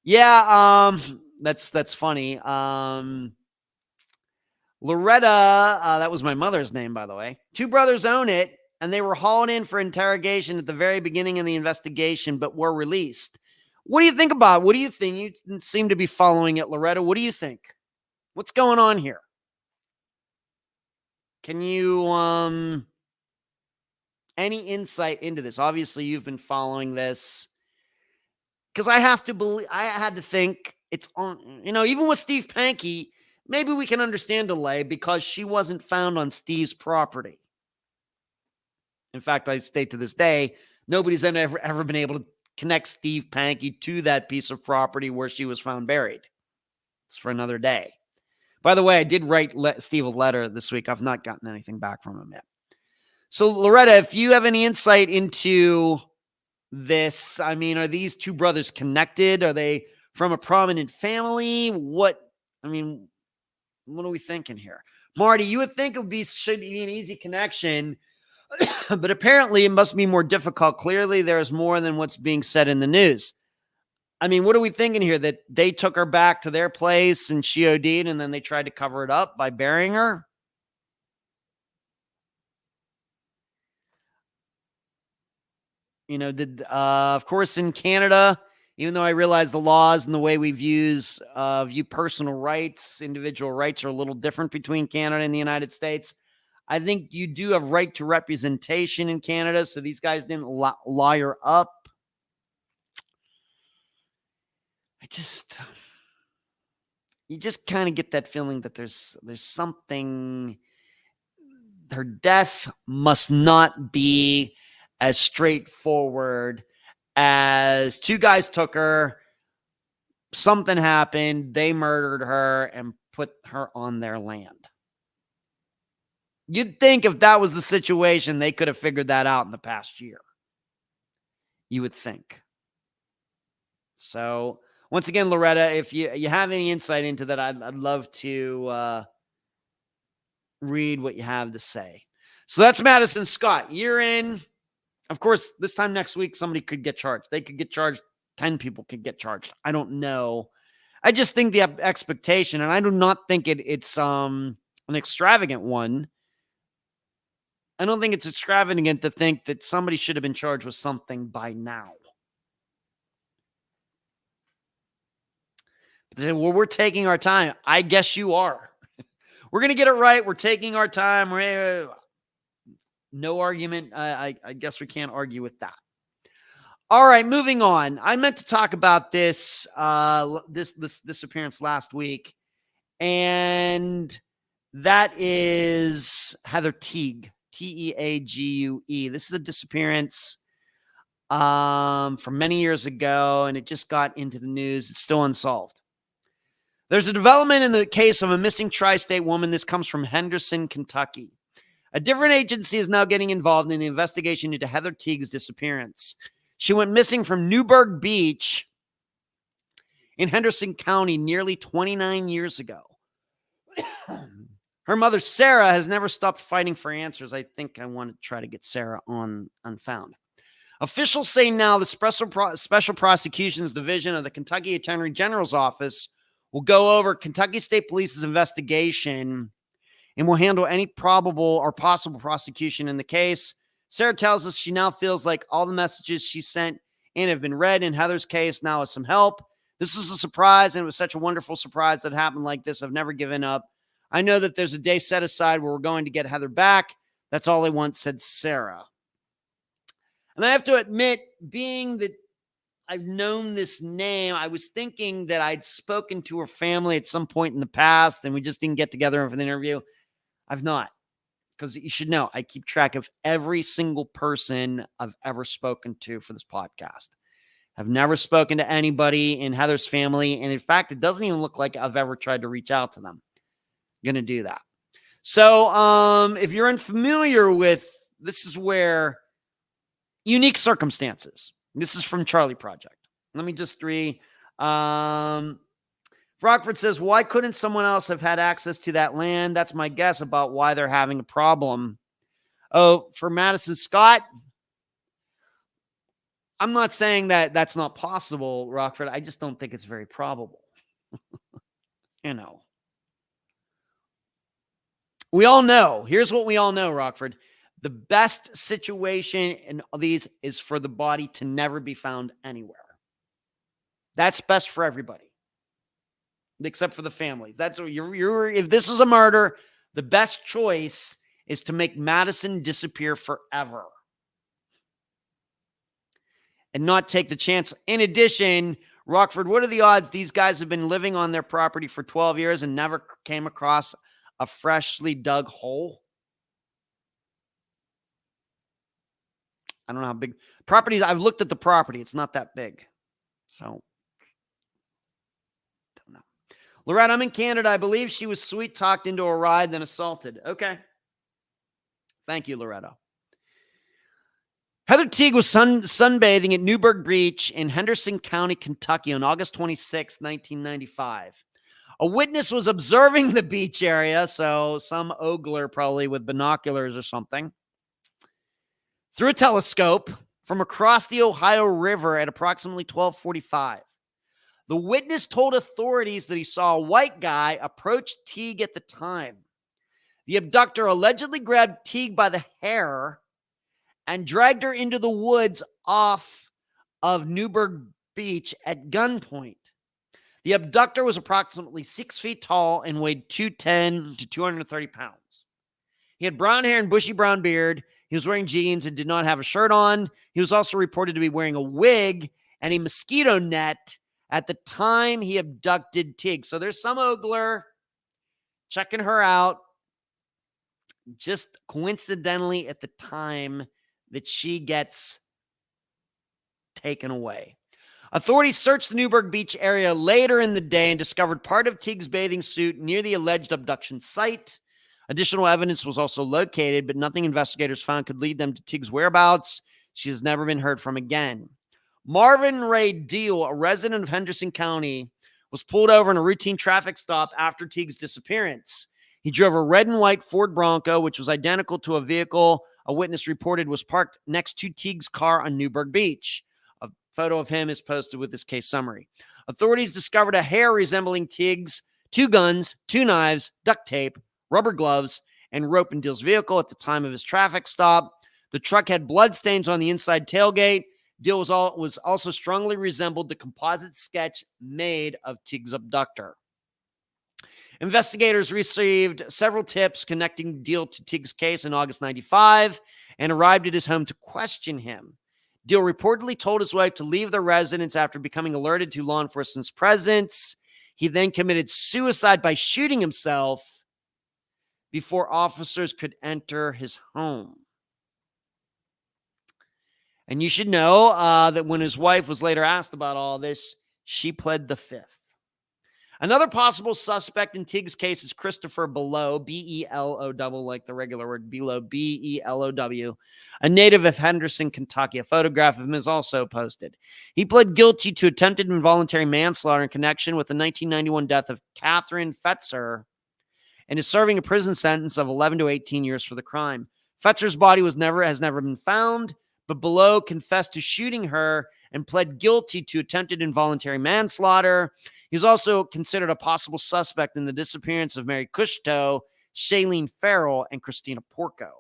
Yeah, that's funny. Loretta, that was my mother's name, by the way. Two brothers own it, and they were hauled in for interrogation at the very beginning of the investigation, but were released. What do you think about it? What do you think? You seem to be following it, Loretta. What do you think? What's going on here? Can you, any insight into this? Obviously, you've been following this. Because I had to think it's on, even with Steve Pankey, maybe we can understand delay because she wasn't found on Steve's property. In fact, I state to this day, nobody's ever been able to connect Steve Pankey to that piece of property where she was found buried. It's for another day. By the way, I did write Steve a letter this week. I've not gotten anything back from him yet. So, Loretta, if you have any insight into this, are these two brothers connected? Are they from a prominent family? What are we thinking here? Marty, you would think should be an easy connection, but apparently it must be more difficult. Clearly, there's more than what's being said in the news. What are we thinking here? That they took her back to their place and she OD'd and then they tried to cover it up by burying her? Of course, in Canada, even though I realize the laws and the way we view personal rights, individual rights are a little different between Canada and the United States. I think you do have right to representation in Canada. So these guys didn't lawyer up. You just kind of get that feeling that there's something. Her death must not be as straightforward as two guys took her, something happened, they murdered her and put her on their land. You'd think if that was the situation, they could have figured that out in the past year. You would think. So, once again, Loretta, if you have any insight into that, I'd love to read what you have to say. So that's Madison Scott. Year in. Of course, this time next week, somebody could get charged. They could get charged. 10 people could get charged. I don't know. I just think the expectation, and I do not think it's an extravagant one. I don't think it's extravagant to think that somebody should have been charged with something by now. But well, we're taking our time. I guess you are. We're going to get it right. We're taking our time. No argument. I guess we can't argue with that. All right, moving on. I meant to talk about this disappearance last week, and that is Heather Teague, Teague. This is a disappearance from many years ago, and it just got into the news. It's still unsolved. There's a development in the case of a missing tri-state woman. This comes from Henderson, Kentucky. A different agency is now getting involved in the investigation into Heather Teague's disappearance. She went missing from Newburgh Beach in Henderson County nearly 29 years ago. Her mother, Sarah, has never stopped fighting for answers. I think I want to try to get Sarah on Unfound. Officials say now the Special Prosecutions Division of the Kentucky Attorney General's Office We'll go over Kentucky State Police's investigation and will handle any probable or possible prosecution in the case. Sarah tells us she now feels like all the messages she sent in have been read in Heather's case now with some help. This is a surprise, and it was such a wonderful surprise that happened like this. I've never given up. I know that there's a day set aside where we're going to get Heather back. That's all I want, said Sarah. And I have to admit, being that I've known this name, I was thinking that I'd spoken to her family at some point in the past, and we just didn't get together for the interview. I've not, because you should know, I keep track of every single person I've ever spoken to for this podcast. I've never spoken to anybody in Heather's family, and in fact, it doesn't even look like I've ever tried to reach out to them. I'm going to do that. So if you're unfamiliar with, this is where unique circumstances. This is from Charlie Project. Let me just read. Rockford says, why couldn't someone else have had access to that land? That's my guess about why they're having a problem. Oh, for Madison Scott, I'm not saying that that's not possible, Rockford. I just don't think it's very probable. You know. We all know. Here's what we all know, Rockford. The best situation in these is for the body to never be found anywhere. That's best for everybody, except for the family. That's what you're. If this is a murder, the best choice is to make Madison disappear forever and not take the chance. In addition, Rockford, what are the odds these guys have been living on their property for 12 years and never came across a freshly dug hole? I don't know how big properties. I've looked at the property. It's not that big. So, don't know. Loretta, I'm in Canada. I believe she was sweet talked into a ride, then assaulted. Okay. Thank you, Loretta. Heather Teague was sunbathing at Newburgh Beach in Henderson County, Kentucky on August 26, 1995. A witness was observing the beach area, so some ogler probably with binoculars or something, through a telescope from across the Ohio River at approximately 12:45. The witness told authorities that he saw a white guy approach Teague at the time. The abductor allegedly grabbed Teague by the hair and dragged her into the woods off of Newburgh Beach at gunpoint. The abductor was approximately 6 feet tall and weighed 210 to 230 pounds. He had brown hair and bushy brown beard. He was wearing jeans and did not have a shirt on. He was also reported to be wearing a wig and a mosquito net at the time he abducted Teague. So there's some ogler checking her out just coincidentally at the time that she gets taken away. Authorities searched the Newburgh Beach area later in the day and discovered part of Teague's bathing suit near the alleged abduction site. Additional evidence was also located, but nothing investigators found could lead them to Teague's whereabouts. She has never been heard from again. Marvin Ray Deal, a resident of Henderson County, was pulled over in a routine traffic stop after Teague's disappearance. He drove a red and white Ford Bronco, which was identical to a vehicle a witness reported was parked next to Teague's car on Newburgh Beach. A photo of him is posted with this case summary. Authorities discovered a hair resembling Teague's, 2 guns, 2 knives, duct tape, rubber gloves, and rope in Deal's vehicle at the time of his traffic stop. The truck had bloodstains on the inside tailgate. Deal was also strongly resembled the composite sketch made of Teague's abductor. Investigators received several tips connecting Deal to Teague's case in August 95 and arrived at his home to question him. Deal reportedly told his wife to leave the residence after becoming alerted to law enforcement's presence. He then committed suicide by shooting himself before officers could enter his home. And you should know that when his wife was later asked about all this, she pled the fifth. Another possible suspect in Teague's case is Christopher Below, B-E-L-O-W, like the regular word Below, B-E-L-O-W, a native of Henderson, Kentucky. A photograph of him is also posted. He pled guilty to attempted involuntary manslaughter in connection with the 1991 death of Catherine Fetzer and is serving a prison sentence of 11 to 18 years for the crime. Fetzer's body has never been found, but Below confessed to shooting her and pled guilty to attempted involuntary manslaughter. He's also considered a possible suspect in the disappearance of Mary Cousteau, Shailene Farrell, and Christina Porco.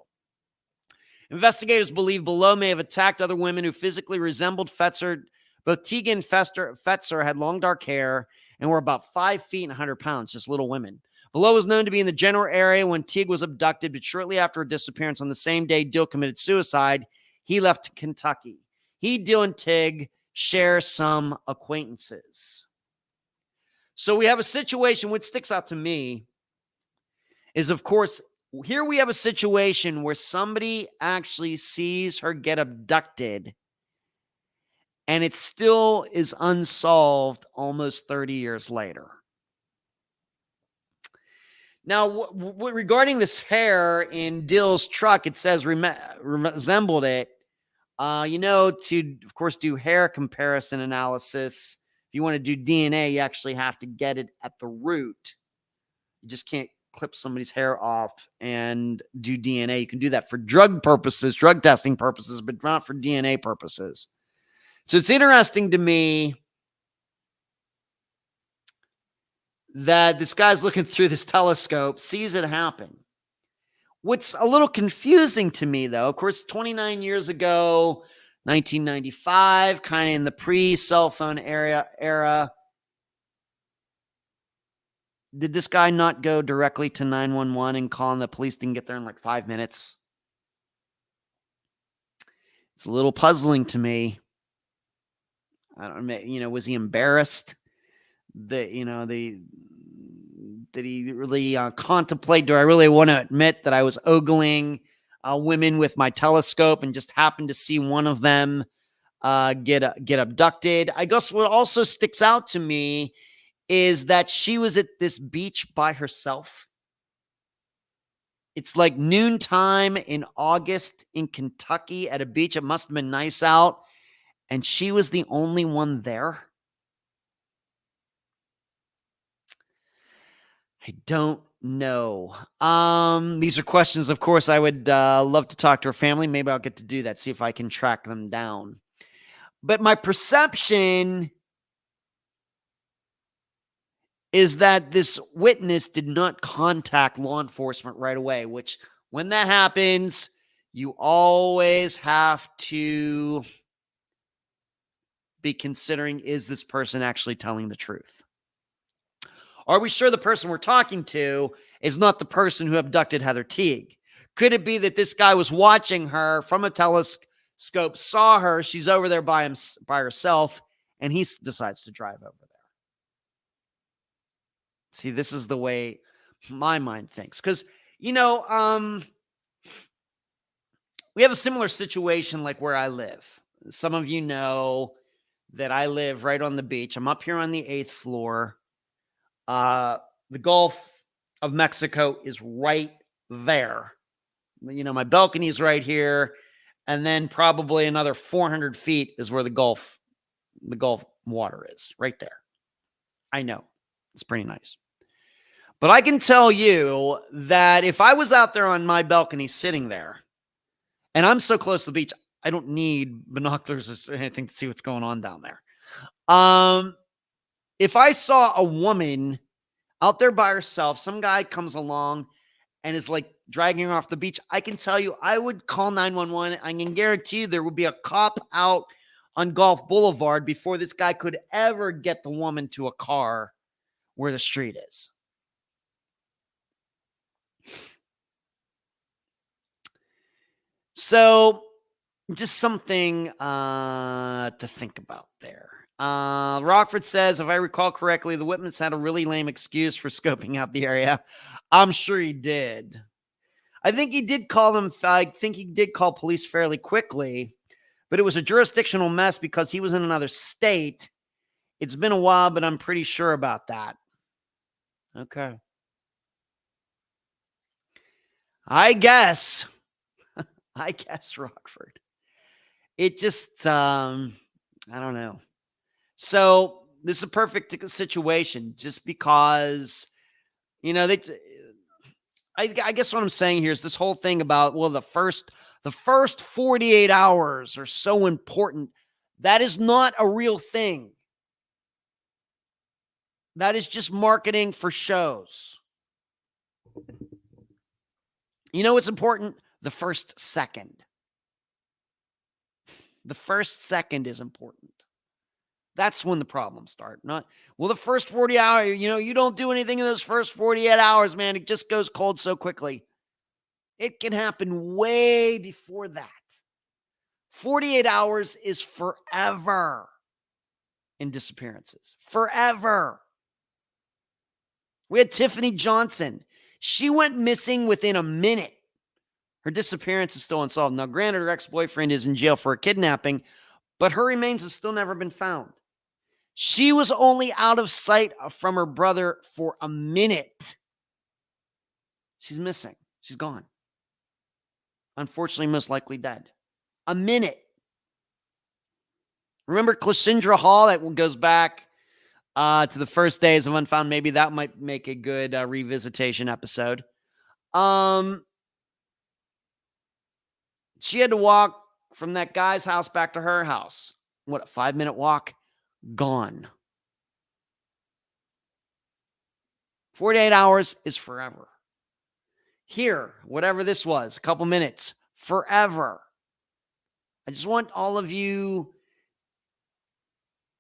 Investigators believe Below may have attacked other women who physically resembled Fetzer. Both Teague and Fetzer had long dark hair and were about 5 feet and 100 pounds, just little women. Below was known to be in the general area when Teague was abducted, but shortly after her disappearance on the same day Dill committed suicide, he left to Kentucky. He, Dill, and Teague share some acquaintances. So we have a situation. What sticks out to me is, of course, here we have a situation where somebody actually sees her get abducted, and it still is unsolved almost 30 years later. Now, regarding this hair in Dill's truck, it says resembled it. To, of course, do hair comparison analysis, if you want to do DNA, you actually have to get it at the root. You just can't clip somebody's hair off and do DNA. You can do that for drug purposes, drug testing purposes, but not for DNA purposes. So it's interesting to me that this guy's looking through this telescope, sees it happen. What's a little confusing to me, though, of course, 29 years ago, 1995, kind of in the pre-cell phone era, did this guy not go directly to 911 and call, and the police didn't get there in like 5 minutes? It's a little puzzling to me. I don't know, was he embarrassed that, did he really contemplate, do I really want to admit that I was ogling women with my telescope and just happened to see one of them get abducted? I guess what also sticks out to me is that she was at this beach by herself. It's like noontime in August in Kentucky at a beach. It must have been nice out. And she was the only one there. I don't know. These are questions, of course, I would love to talk to her family. Maybe I'll get to do that, see if I can track them down. But my perception is that this witness did not contact law enforcement right away, which when that happens, you always have to be considering, is this person actually telling the truth? Are we sure the person we're talking to is not the person who abducted Heather Teague? Could it be that this guy was watching her from a telescope, saw her, she's over there by herself, and he decides to drive over there? See, this is the way my mind thinks. Because, we have a similar situation like where I live. Some of you know that I live right on the beach. I'm up here on the 8th floor. The Gulf of Mexico is right there. My balcony is right here. And then probably another 400 feet is where the Gulf water is, right there. I know. It's pretty nice. But I can tell you that if I was out there on my balcony sitting there, and I'm so close to the beach, I don't need binoculars or anything to see what's going on down there. If I saw a woman out there by herself, some guy comes along and is like dragging her off the beach, I can tell you I would call 911. I can guarantee you there would be a cop out on Gulf Boulevard before this guy could ever get the woman to a car where the street is. So just something to think about there. Rockford says, if I recall correctly, the witness had a really lame excuse for scoping out the area. I'm sure he did. I think he did call police fairly quickly, but it was a jurisdictional mess because he was in another state. It's been a while, but I'm pretty sure about that. Okay. I guess, Rockford. It just, I don't know. So this is a perfect situation just because, I guess what I'm saying here is this whole thing about, well, the first 48 hours are so important. That is not a real thing. That is just marketing for shows. You know what's important? The first second. The first second is important. That's when the problems start. Not, well, the first 40 hours, you don't do anything in those first 48 hours, man. It just goes cold so quickly. It can happen way before that. 48 hours is forever in disappearances. Forever. We had Tiffany Johnson. She went missing within a minute. Her disappearance is still unsolved. Now, granted, her ex-boyfriend is in jail for a kidnapping, but her remains have still never been found. She was only out of sight from her brother for a minute. She's missing. She's gone. Unfortunately, most likely dead. A minute. Remember Clasindra Hall? That goes back to the first days of Unfound. Maybe that might make a good revisitation episode. She had to walk from that guy's house back to her house. What, a 5-minute walk? Gone. 48 hours is forever. Here, whatever this was, a couple minutes, forever. I just want all of you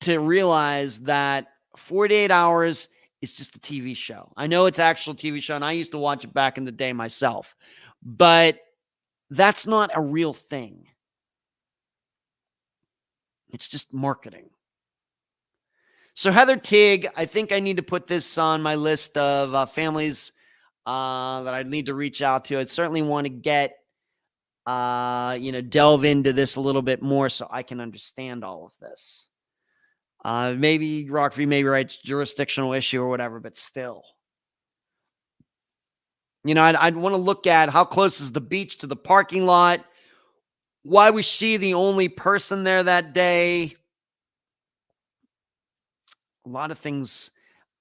to realize that 48 hours is just a TV show. I know it's an actual TV show, and I used to watch it back in the day myself, but that's not a real thing. It's just marketing. So Heather Teague, I think I need to put this on my list of families that I need to reach out to. I'd certainly want to get, delve into this a little bit more so I can understand all of this. Maybe Rockfree, maybe right, jurisdictional issue or whatever, but still. I'd want to look at how close is the beach to the parking lot. Why was she the only person there that day? A lot of things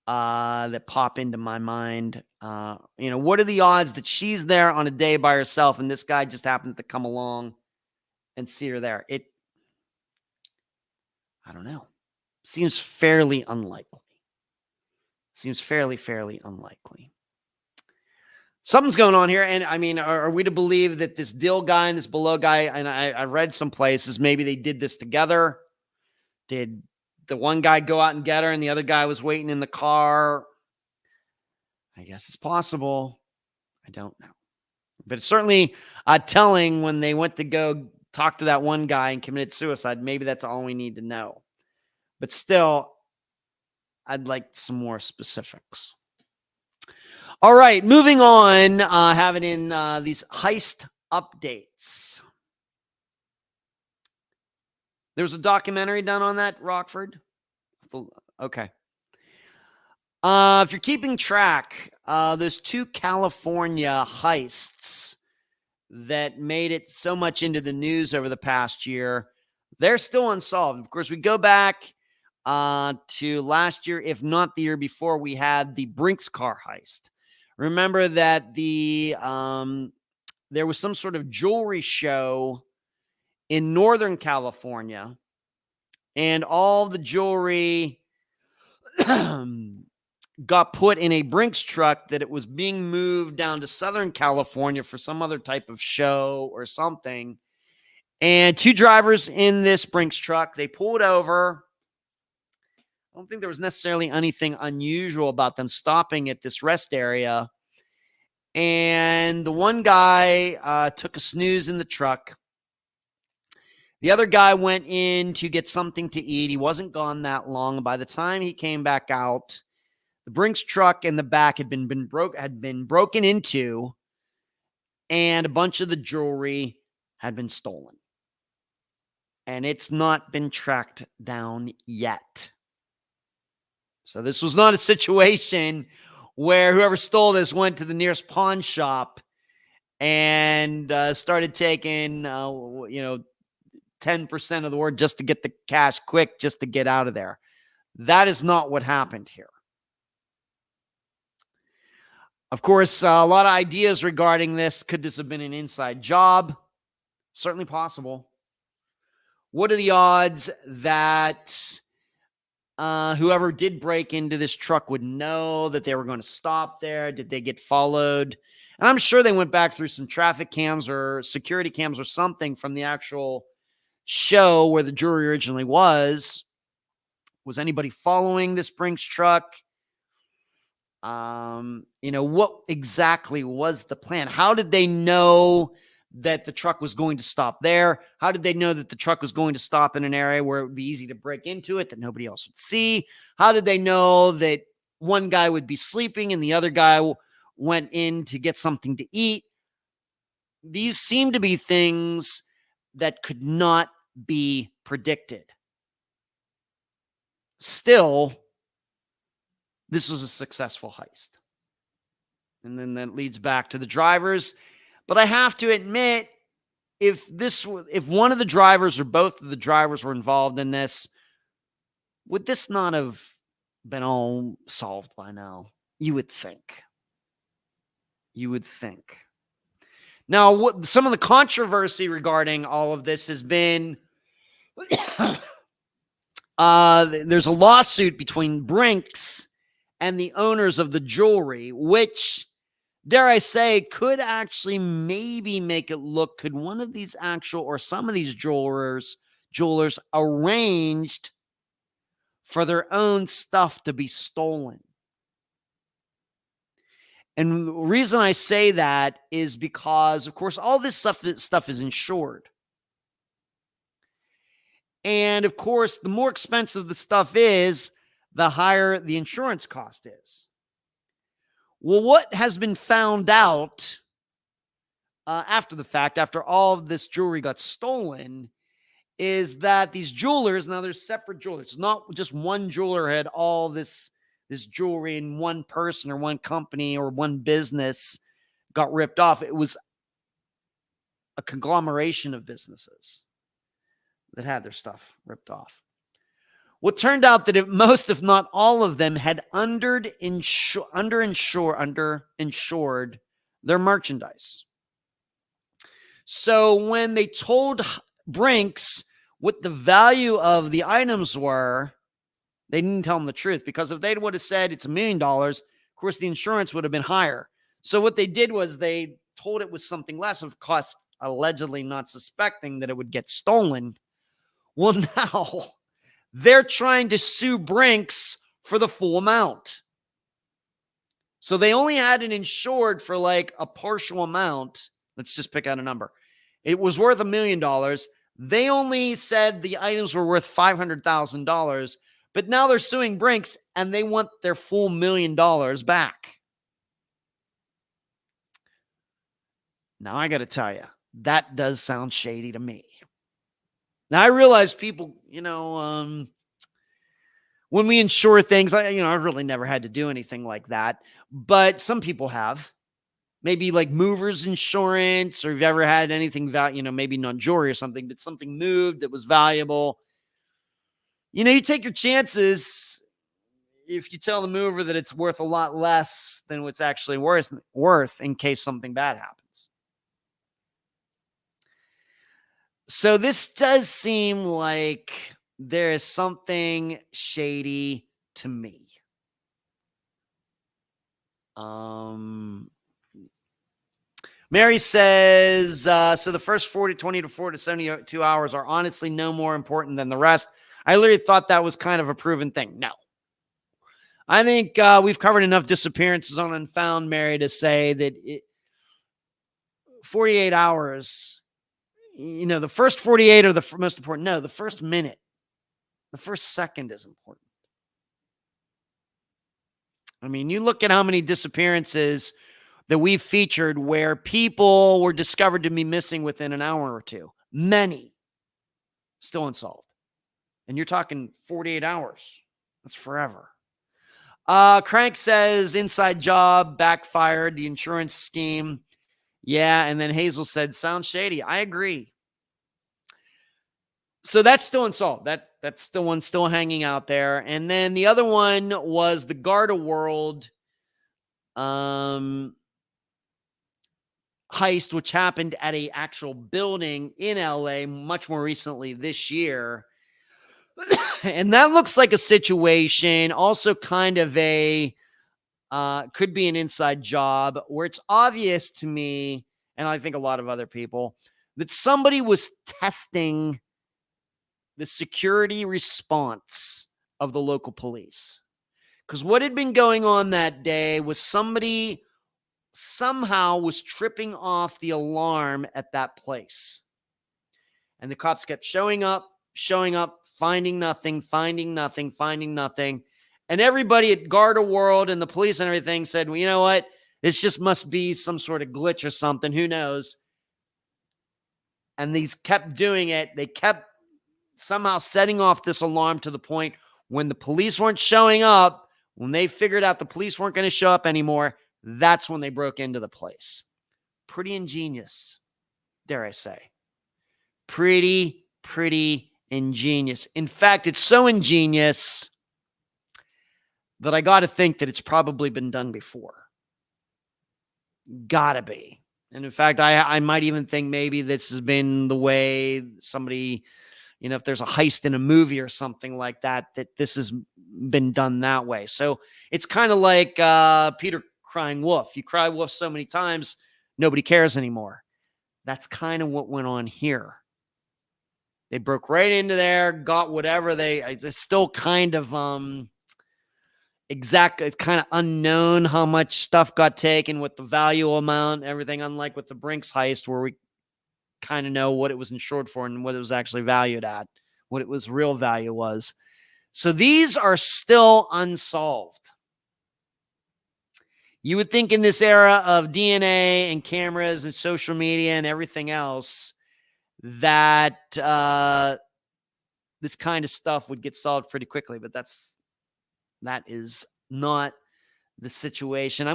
that pop into my mind. What are the odds that she's there on a day by herself and this guy just happens to come along and see her there? I don't know. Seems fairly unlikely. Fairly unlikely. Something's going on here. And I mean, are we to believe that this Dill guy and this Below guy, and I read some places, maybe they did this together? Did the one guy go out and get her and the other guy was waiting in the car? I guess it's possible. I don't know. But it's certainly telling when they went to go talk to that one guy and committed suicide. Maybe that's all we need to know. But still, I'd like some more specifics. All right, moving on, having in these heist updates. There was a documentary done on that, Rockford? Okay. If you're keeping track, there's 2 California heists that made it so much into the news over the past year. They're still unsolved. Of course, we go back to last year, if not the year before, we had the Brinks car heist. Remember that there was some sort of jewelry show in Northern California, and all the jewelry got put in a Brinks truck that it was being moved down to Southern California for some other type of show or something. And 2 drivers in this Brinks truck, they pulled over. I don't think there was necessarily anything unusual about them stopping at this rest area. And the one guy took a snooze in the truck. The other guy went in to get something to eat. He wasn't gone that long. By the time he came back out, the Brinks truck in the back had been broken into, and a bunch of the jewelry had been stolen. And it's not been tracked down yet. So this was not a situation where whoever stole this went to the nearest pawn shop and started taking, 10% of the word just to get the cash quick, just to get out of there. That is not what happened here. Of course, a lot of ideas regarding this. Could this have been an inside job? Certainly possible. What are the odds that whoever did break into this truck would know that they were going to stop there. Did they get followed? And I'm sure they went back through some traffic cams or security cams or something from the actual show where the jewelry originally was. Was anybody following this Brinks truck? What exactly was the plan? How did they know that the truck was going to stop there? How did they know that the truck was going to stop in an area where it would be easy to break into it, that nobody else would see? How did they know that one guy would be sleeping and the other guy went in to get something to eat? These seem to be things that could not be predicted. Still, this was a successful heist. And then that leads back to the drivers. But I have to admit, if one of the drivers or both of the drivers were involved in this, would this not have been all solved by now? You would think. Now, some of the controversy regarding all of this has been there's a lawsuit between Brinks and the owners of the jewelry, which, dare I say, could actually maybe make it look, could one of these or some of these jewelers arranged for their own stuff to be stolen? And the reason I say that is because, of course, all this stuff is insured. And, of course, the more expensive the stuff is, the higher the insurance cost is. Well, what has been found out after the fact, after all of this jewelry got stolen, is that these jewelers, now there's separate jewelers, not just one jeweler had all this jewelry in one person or one company or one business got ripped off. It was a conglomeration of businesses that had their stuff ripped off. Well, it turned out that most, if not all of them, had underinsured their merchandise. So when they told Brinks what the value of the items were, they didn't tell them the truth, because if they would have said it's $1 million, of course, the insurance would have been higher. So what they did was they told it was something less, of course, allegedly not suspecting that it would get stolen. Well, now they're trying to sue Brinks for the full amount. So they only had it insured for like a partial amount. Let's just pick out a number. It was worth $1 million. They only said the items were worth $500,000, but now they're suing Brinks and they want their full $1 million back. Now, I got to tell you, that does sound shady to me. Now, I realize people, when we insure things, I've really never had to do anything like that, but some people have. Maybe like movers insurance, or if you've ever had anything, maybe not jewelry or something, but something moved that was valuable. You take your chances if you tell the mover that it's worth a lot less than what's actually worth in case something bad happens. So this does seem like there is something shady to me. Mary says, so the first 20 to 40 to 72 hours are honestly no more important than the rest. I literally thought that was kind of a proven thing. No. I think we've covered enough disappearances on Unfound, Mary, to say that 48 hours, the first 48 are the most important. No, the first minute, the first second is important. I mean, you look at how many disappearances that we've featured where people were discovered to be missing within an hour or two. Many still unsolved. And you're talking 48 hours. That's forever. Crank says, inside job, backfired, the insurance scheme. Yeah, and then Hazel said, sounds shady. I agree. So that's still unsolved. That's the one still hanging out there. And then the other one was the Garda World heist, which happened at a actual building in LA much more recently this year. And that looks like a situation, also kind of a, could be an inside job where it's obvious to me, and I think a lot of other people, that somebody was testing the security response of the local police. Because what had been going on that day was somebody somehow was tripping off the alarm at that place. And the cops kept showing up, finding nothing. And everybody at Garda World and the police and everything said, well, you know what? This just must be some sort of glitch or something. Who knows? And these kept doing it. They kept somehow setting off this alarm to the point when the police weren't showing up, when they figured out the police weren't going to show up anymore, that's when they broke into the place. Pretty ingenious, dare I say. Pretty ingenious. In fact, it's so ingenious that I got to think that it's probably been done before. Gotta be. And in fact, I might even think maybe this has been the way somebody, you know, if there's a heist in a movie or something like that, that this has been done that way. So it's kind of like Peter crying wolf. You cry wolf so many times, nobody cares anymore. That's kind of what went on here. They broke right into there, got whatever it's still kind of it's kind of unknown how much stuff got taken, what the value amount, everything, unlike with the Brinks heist, where we kind of know what it was insured for and what it was actually valued at, what it was real value was. So these are still unsolved. You would think in this era of DNA and cameras and social media and everything else that this kind of stuff would get solved pretty quickly, but that is not the situation.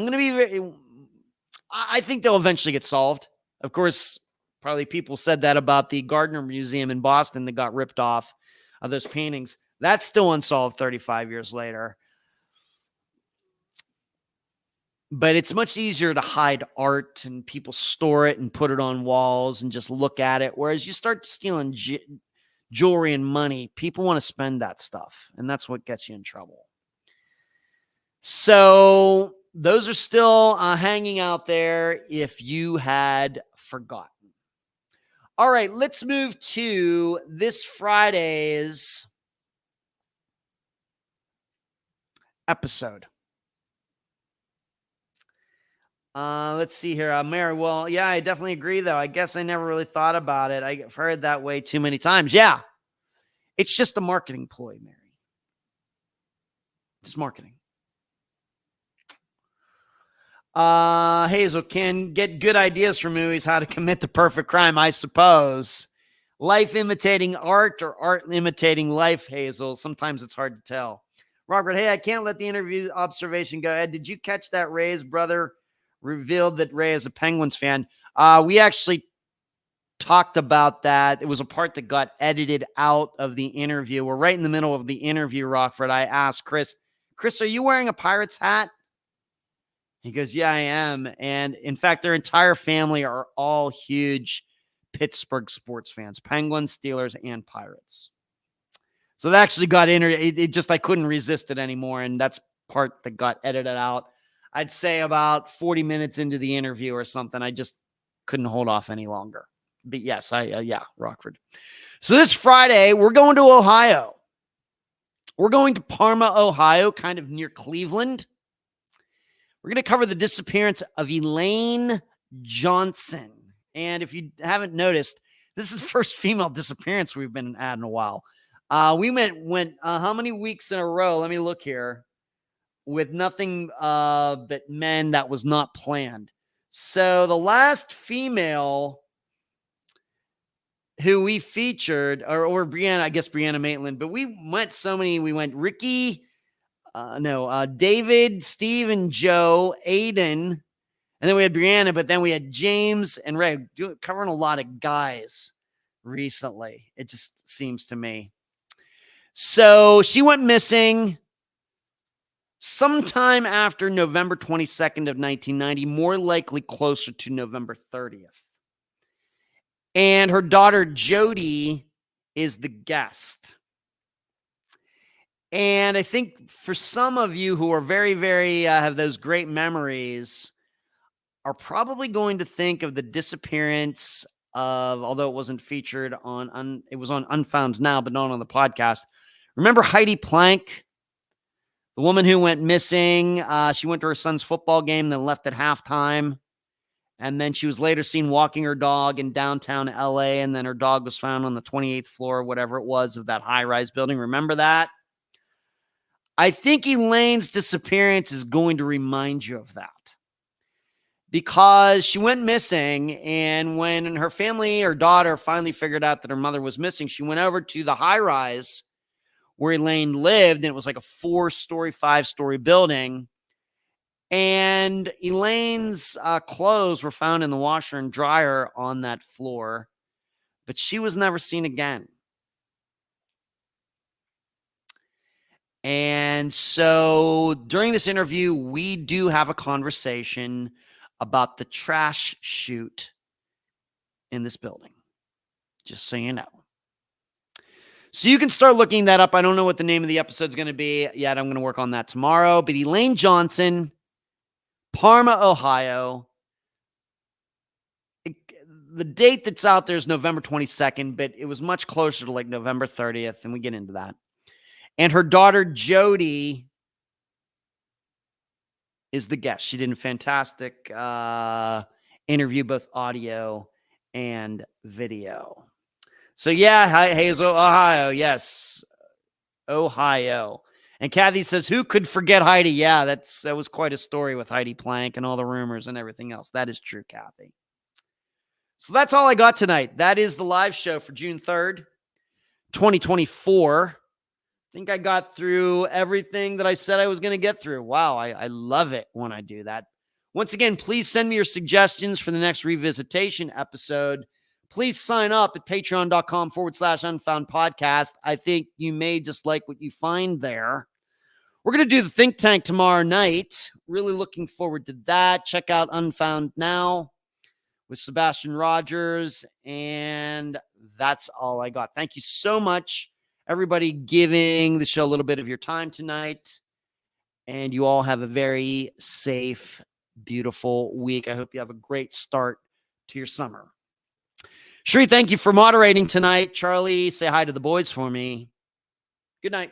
I think they'll eventually get solved. Of course, probably people said that about the Gardner Museum in Boston that got ripped off of those paintings. That's still unsolved 35 years later. But it's much easier to hide art and people store it and put it on walls and just look at it. Whereas you start stealing jewelry and money, people want to spend that stuff. And that's what gets you in trouble. So those are still hanging out there if you had forgotten. All right, let's move to this Friday's episode. Let's see here. Mary, well, yeah, I definitely agree, though. I guess I never really thought about it. I've heard that way too many times. Yeah, it's just a marketing ploy, Mary. It's marketing. Hazel can get good ideas from movies how to commit the perfect crime, I suppose. Life imitating art or art imitating life, Hazel. Sometimes it's hard to tell. Robert, hey, I can't let the interview observation go. Ed, did you catch that Ray's brother revealed that Ray is a Penguins fan? We actually talked about that. It was a part that got edited out of the interview. We're right in the middle of the interview, Rockford. I asked Chris, are you wearing a Pirates hat? He goes, yeah, I am. And in fact, their entire family are all huge Pittsburgh sports fans, Penguins, Steelers, and Pirates. So that actually got I couldn't resist it anymore. And that's part that got edited out. I'd say about 40 minutes into the interview or something. I just couldn't hold off any longer. But yes, Rockford. So this Friday, we're going to Ohio. We're going to Parma, Ohio, kind of near Cleveland. We're going to cover the disappearance of Elaine Johnson. And if you haven't noticed, this is the first female disappearance we've been at in a while. We went how many weeks in a row? Let me look here. With nothing but men that was not planned. So the last female who we featured, or Brianna, I guess Brianna Maitland, but we went Ricky, David, Steve, and Joe, Aiden, and then we had Brianna, but then we had James and Ray, covering a lot of guys recently, it just seems to me. So she went missing sometime after November 22nd of 1990, more likely closer to November 30th. And her daughter, Jody, is the guest. And I think for some of you who are very, very have those great memories, are probably going to think of the disappearance of, although it wasn't featured on, it was on Unfound Now, but not on the podcast. Remember Heidi Plank, the woman who went missing? She went to her son's football game, then left at halftime. And then she was later seen walking her dog in downtown LA. And then her dog was found on the 28th floor, whatever it was, of that high-rise building. Remember that? I think Elaine's disappearance is going to remind you of that. Because she went missing, and when her family, her daughter, finally figured out that her mother was missing, she went over to the high-rise where Elaine lived, and it was like a 4-story, 5-story building. And Elaine's clothes were found in the washer and dryer on that floor, but she was never seen again. And so during this interview, we do have a conversation about the trash chute in this building, just so you know. So you can start looking that up. I don't know what the name of the episode is going to be yet. I'm going to work on that tomorrow. But Elaine Johnson, Parma, Ohio. The date that's out there is November 22nd, but it was much closer to like November 30th, and we get into that. And her daughter, Jody, is the guest. She did a fantastic interview, both audio and video. So yeah, Hazel, Ohio. Yes, Ohio. And Kathy says, who could forget Heidi? Yeah, that was quite a story with Heidi Plank and all the rumors and everything else. That is true, Kathy. So that's all I got tonight. That is the live show for June 3rd, 2024. I think I got through everything that I said I was going to get through. Wow, I love it when I do that. Once again, please send me your suggestions for the next Revisitation episode. Please sign up at patreon.com/Unfound Podcast. I think you may just like what you find there. We're going to do the think tank tomorrow night. Really looking forward to that. Check out Unfound Now with Sebastian Rogers. And that's all I got. Thank you so much, everybody, giving the show a little bit of your time tonight. And you all have a very safe, beautiful week. I hope you have a great start to your summer. Sheree, thank you for moderating tonight. Charlie, say hi to the boys for me. Good night.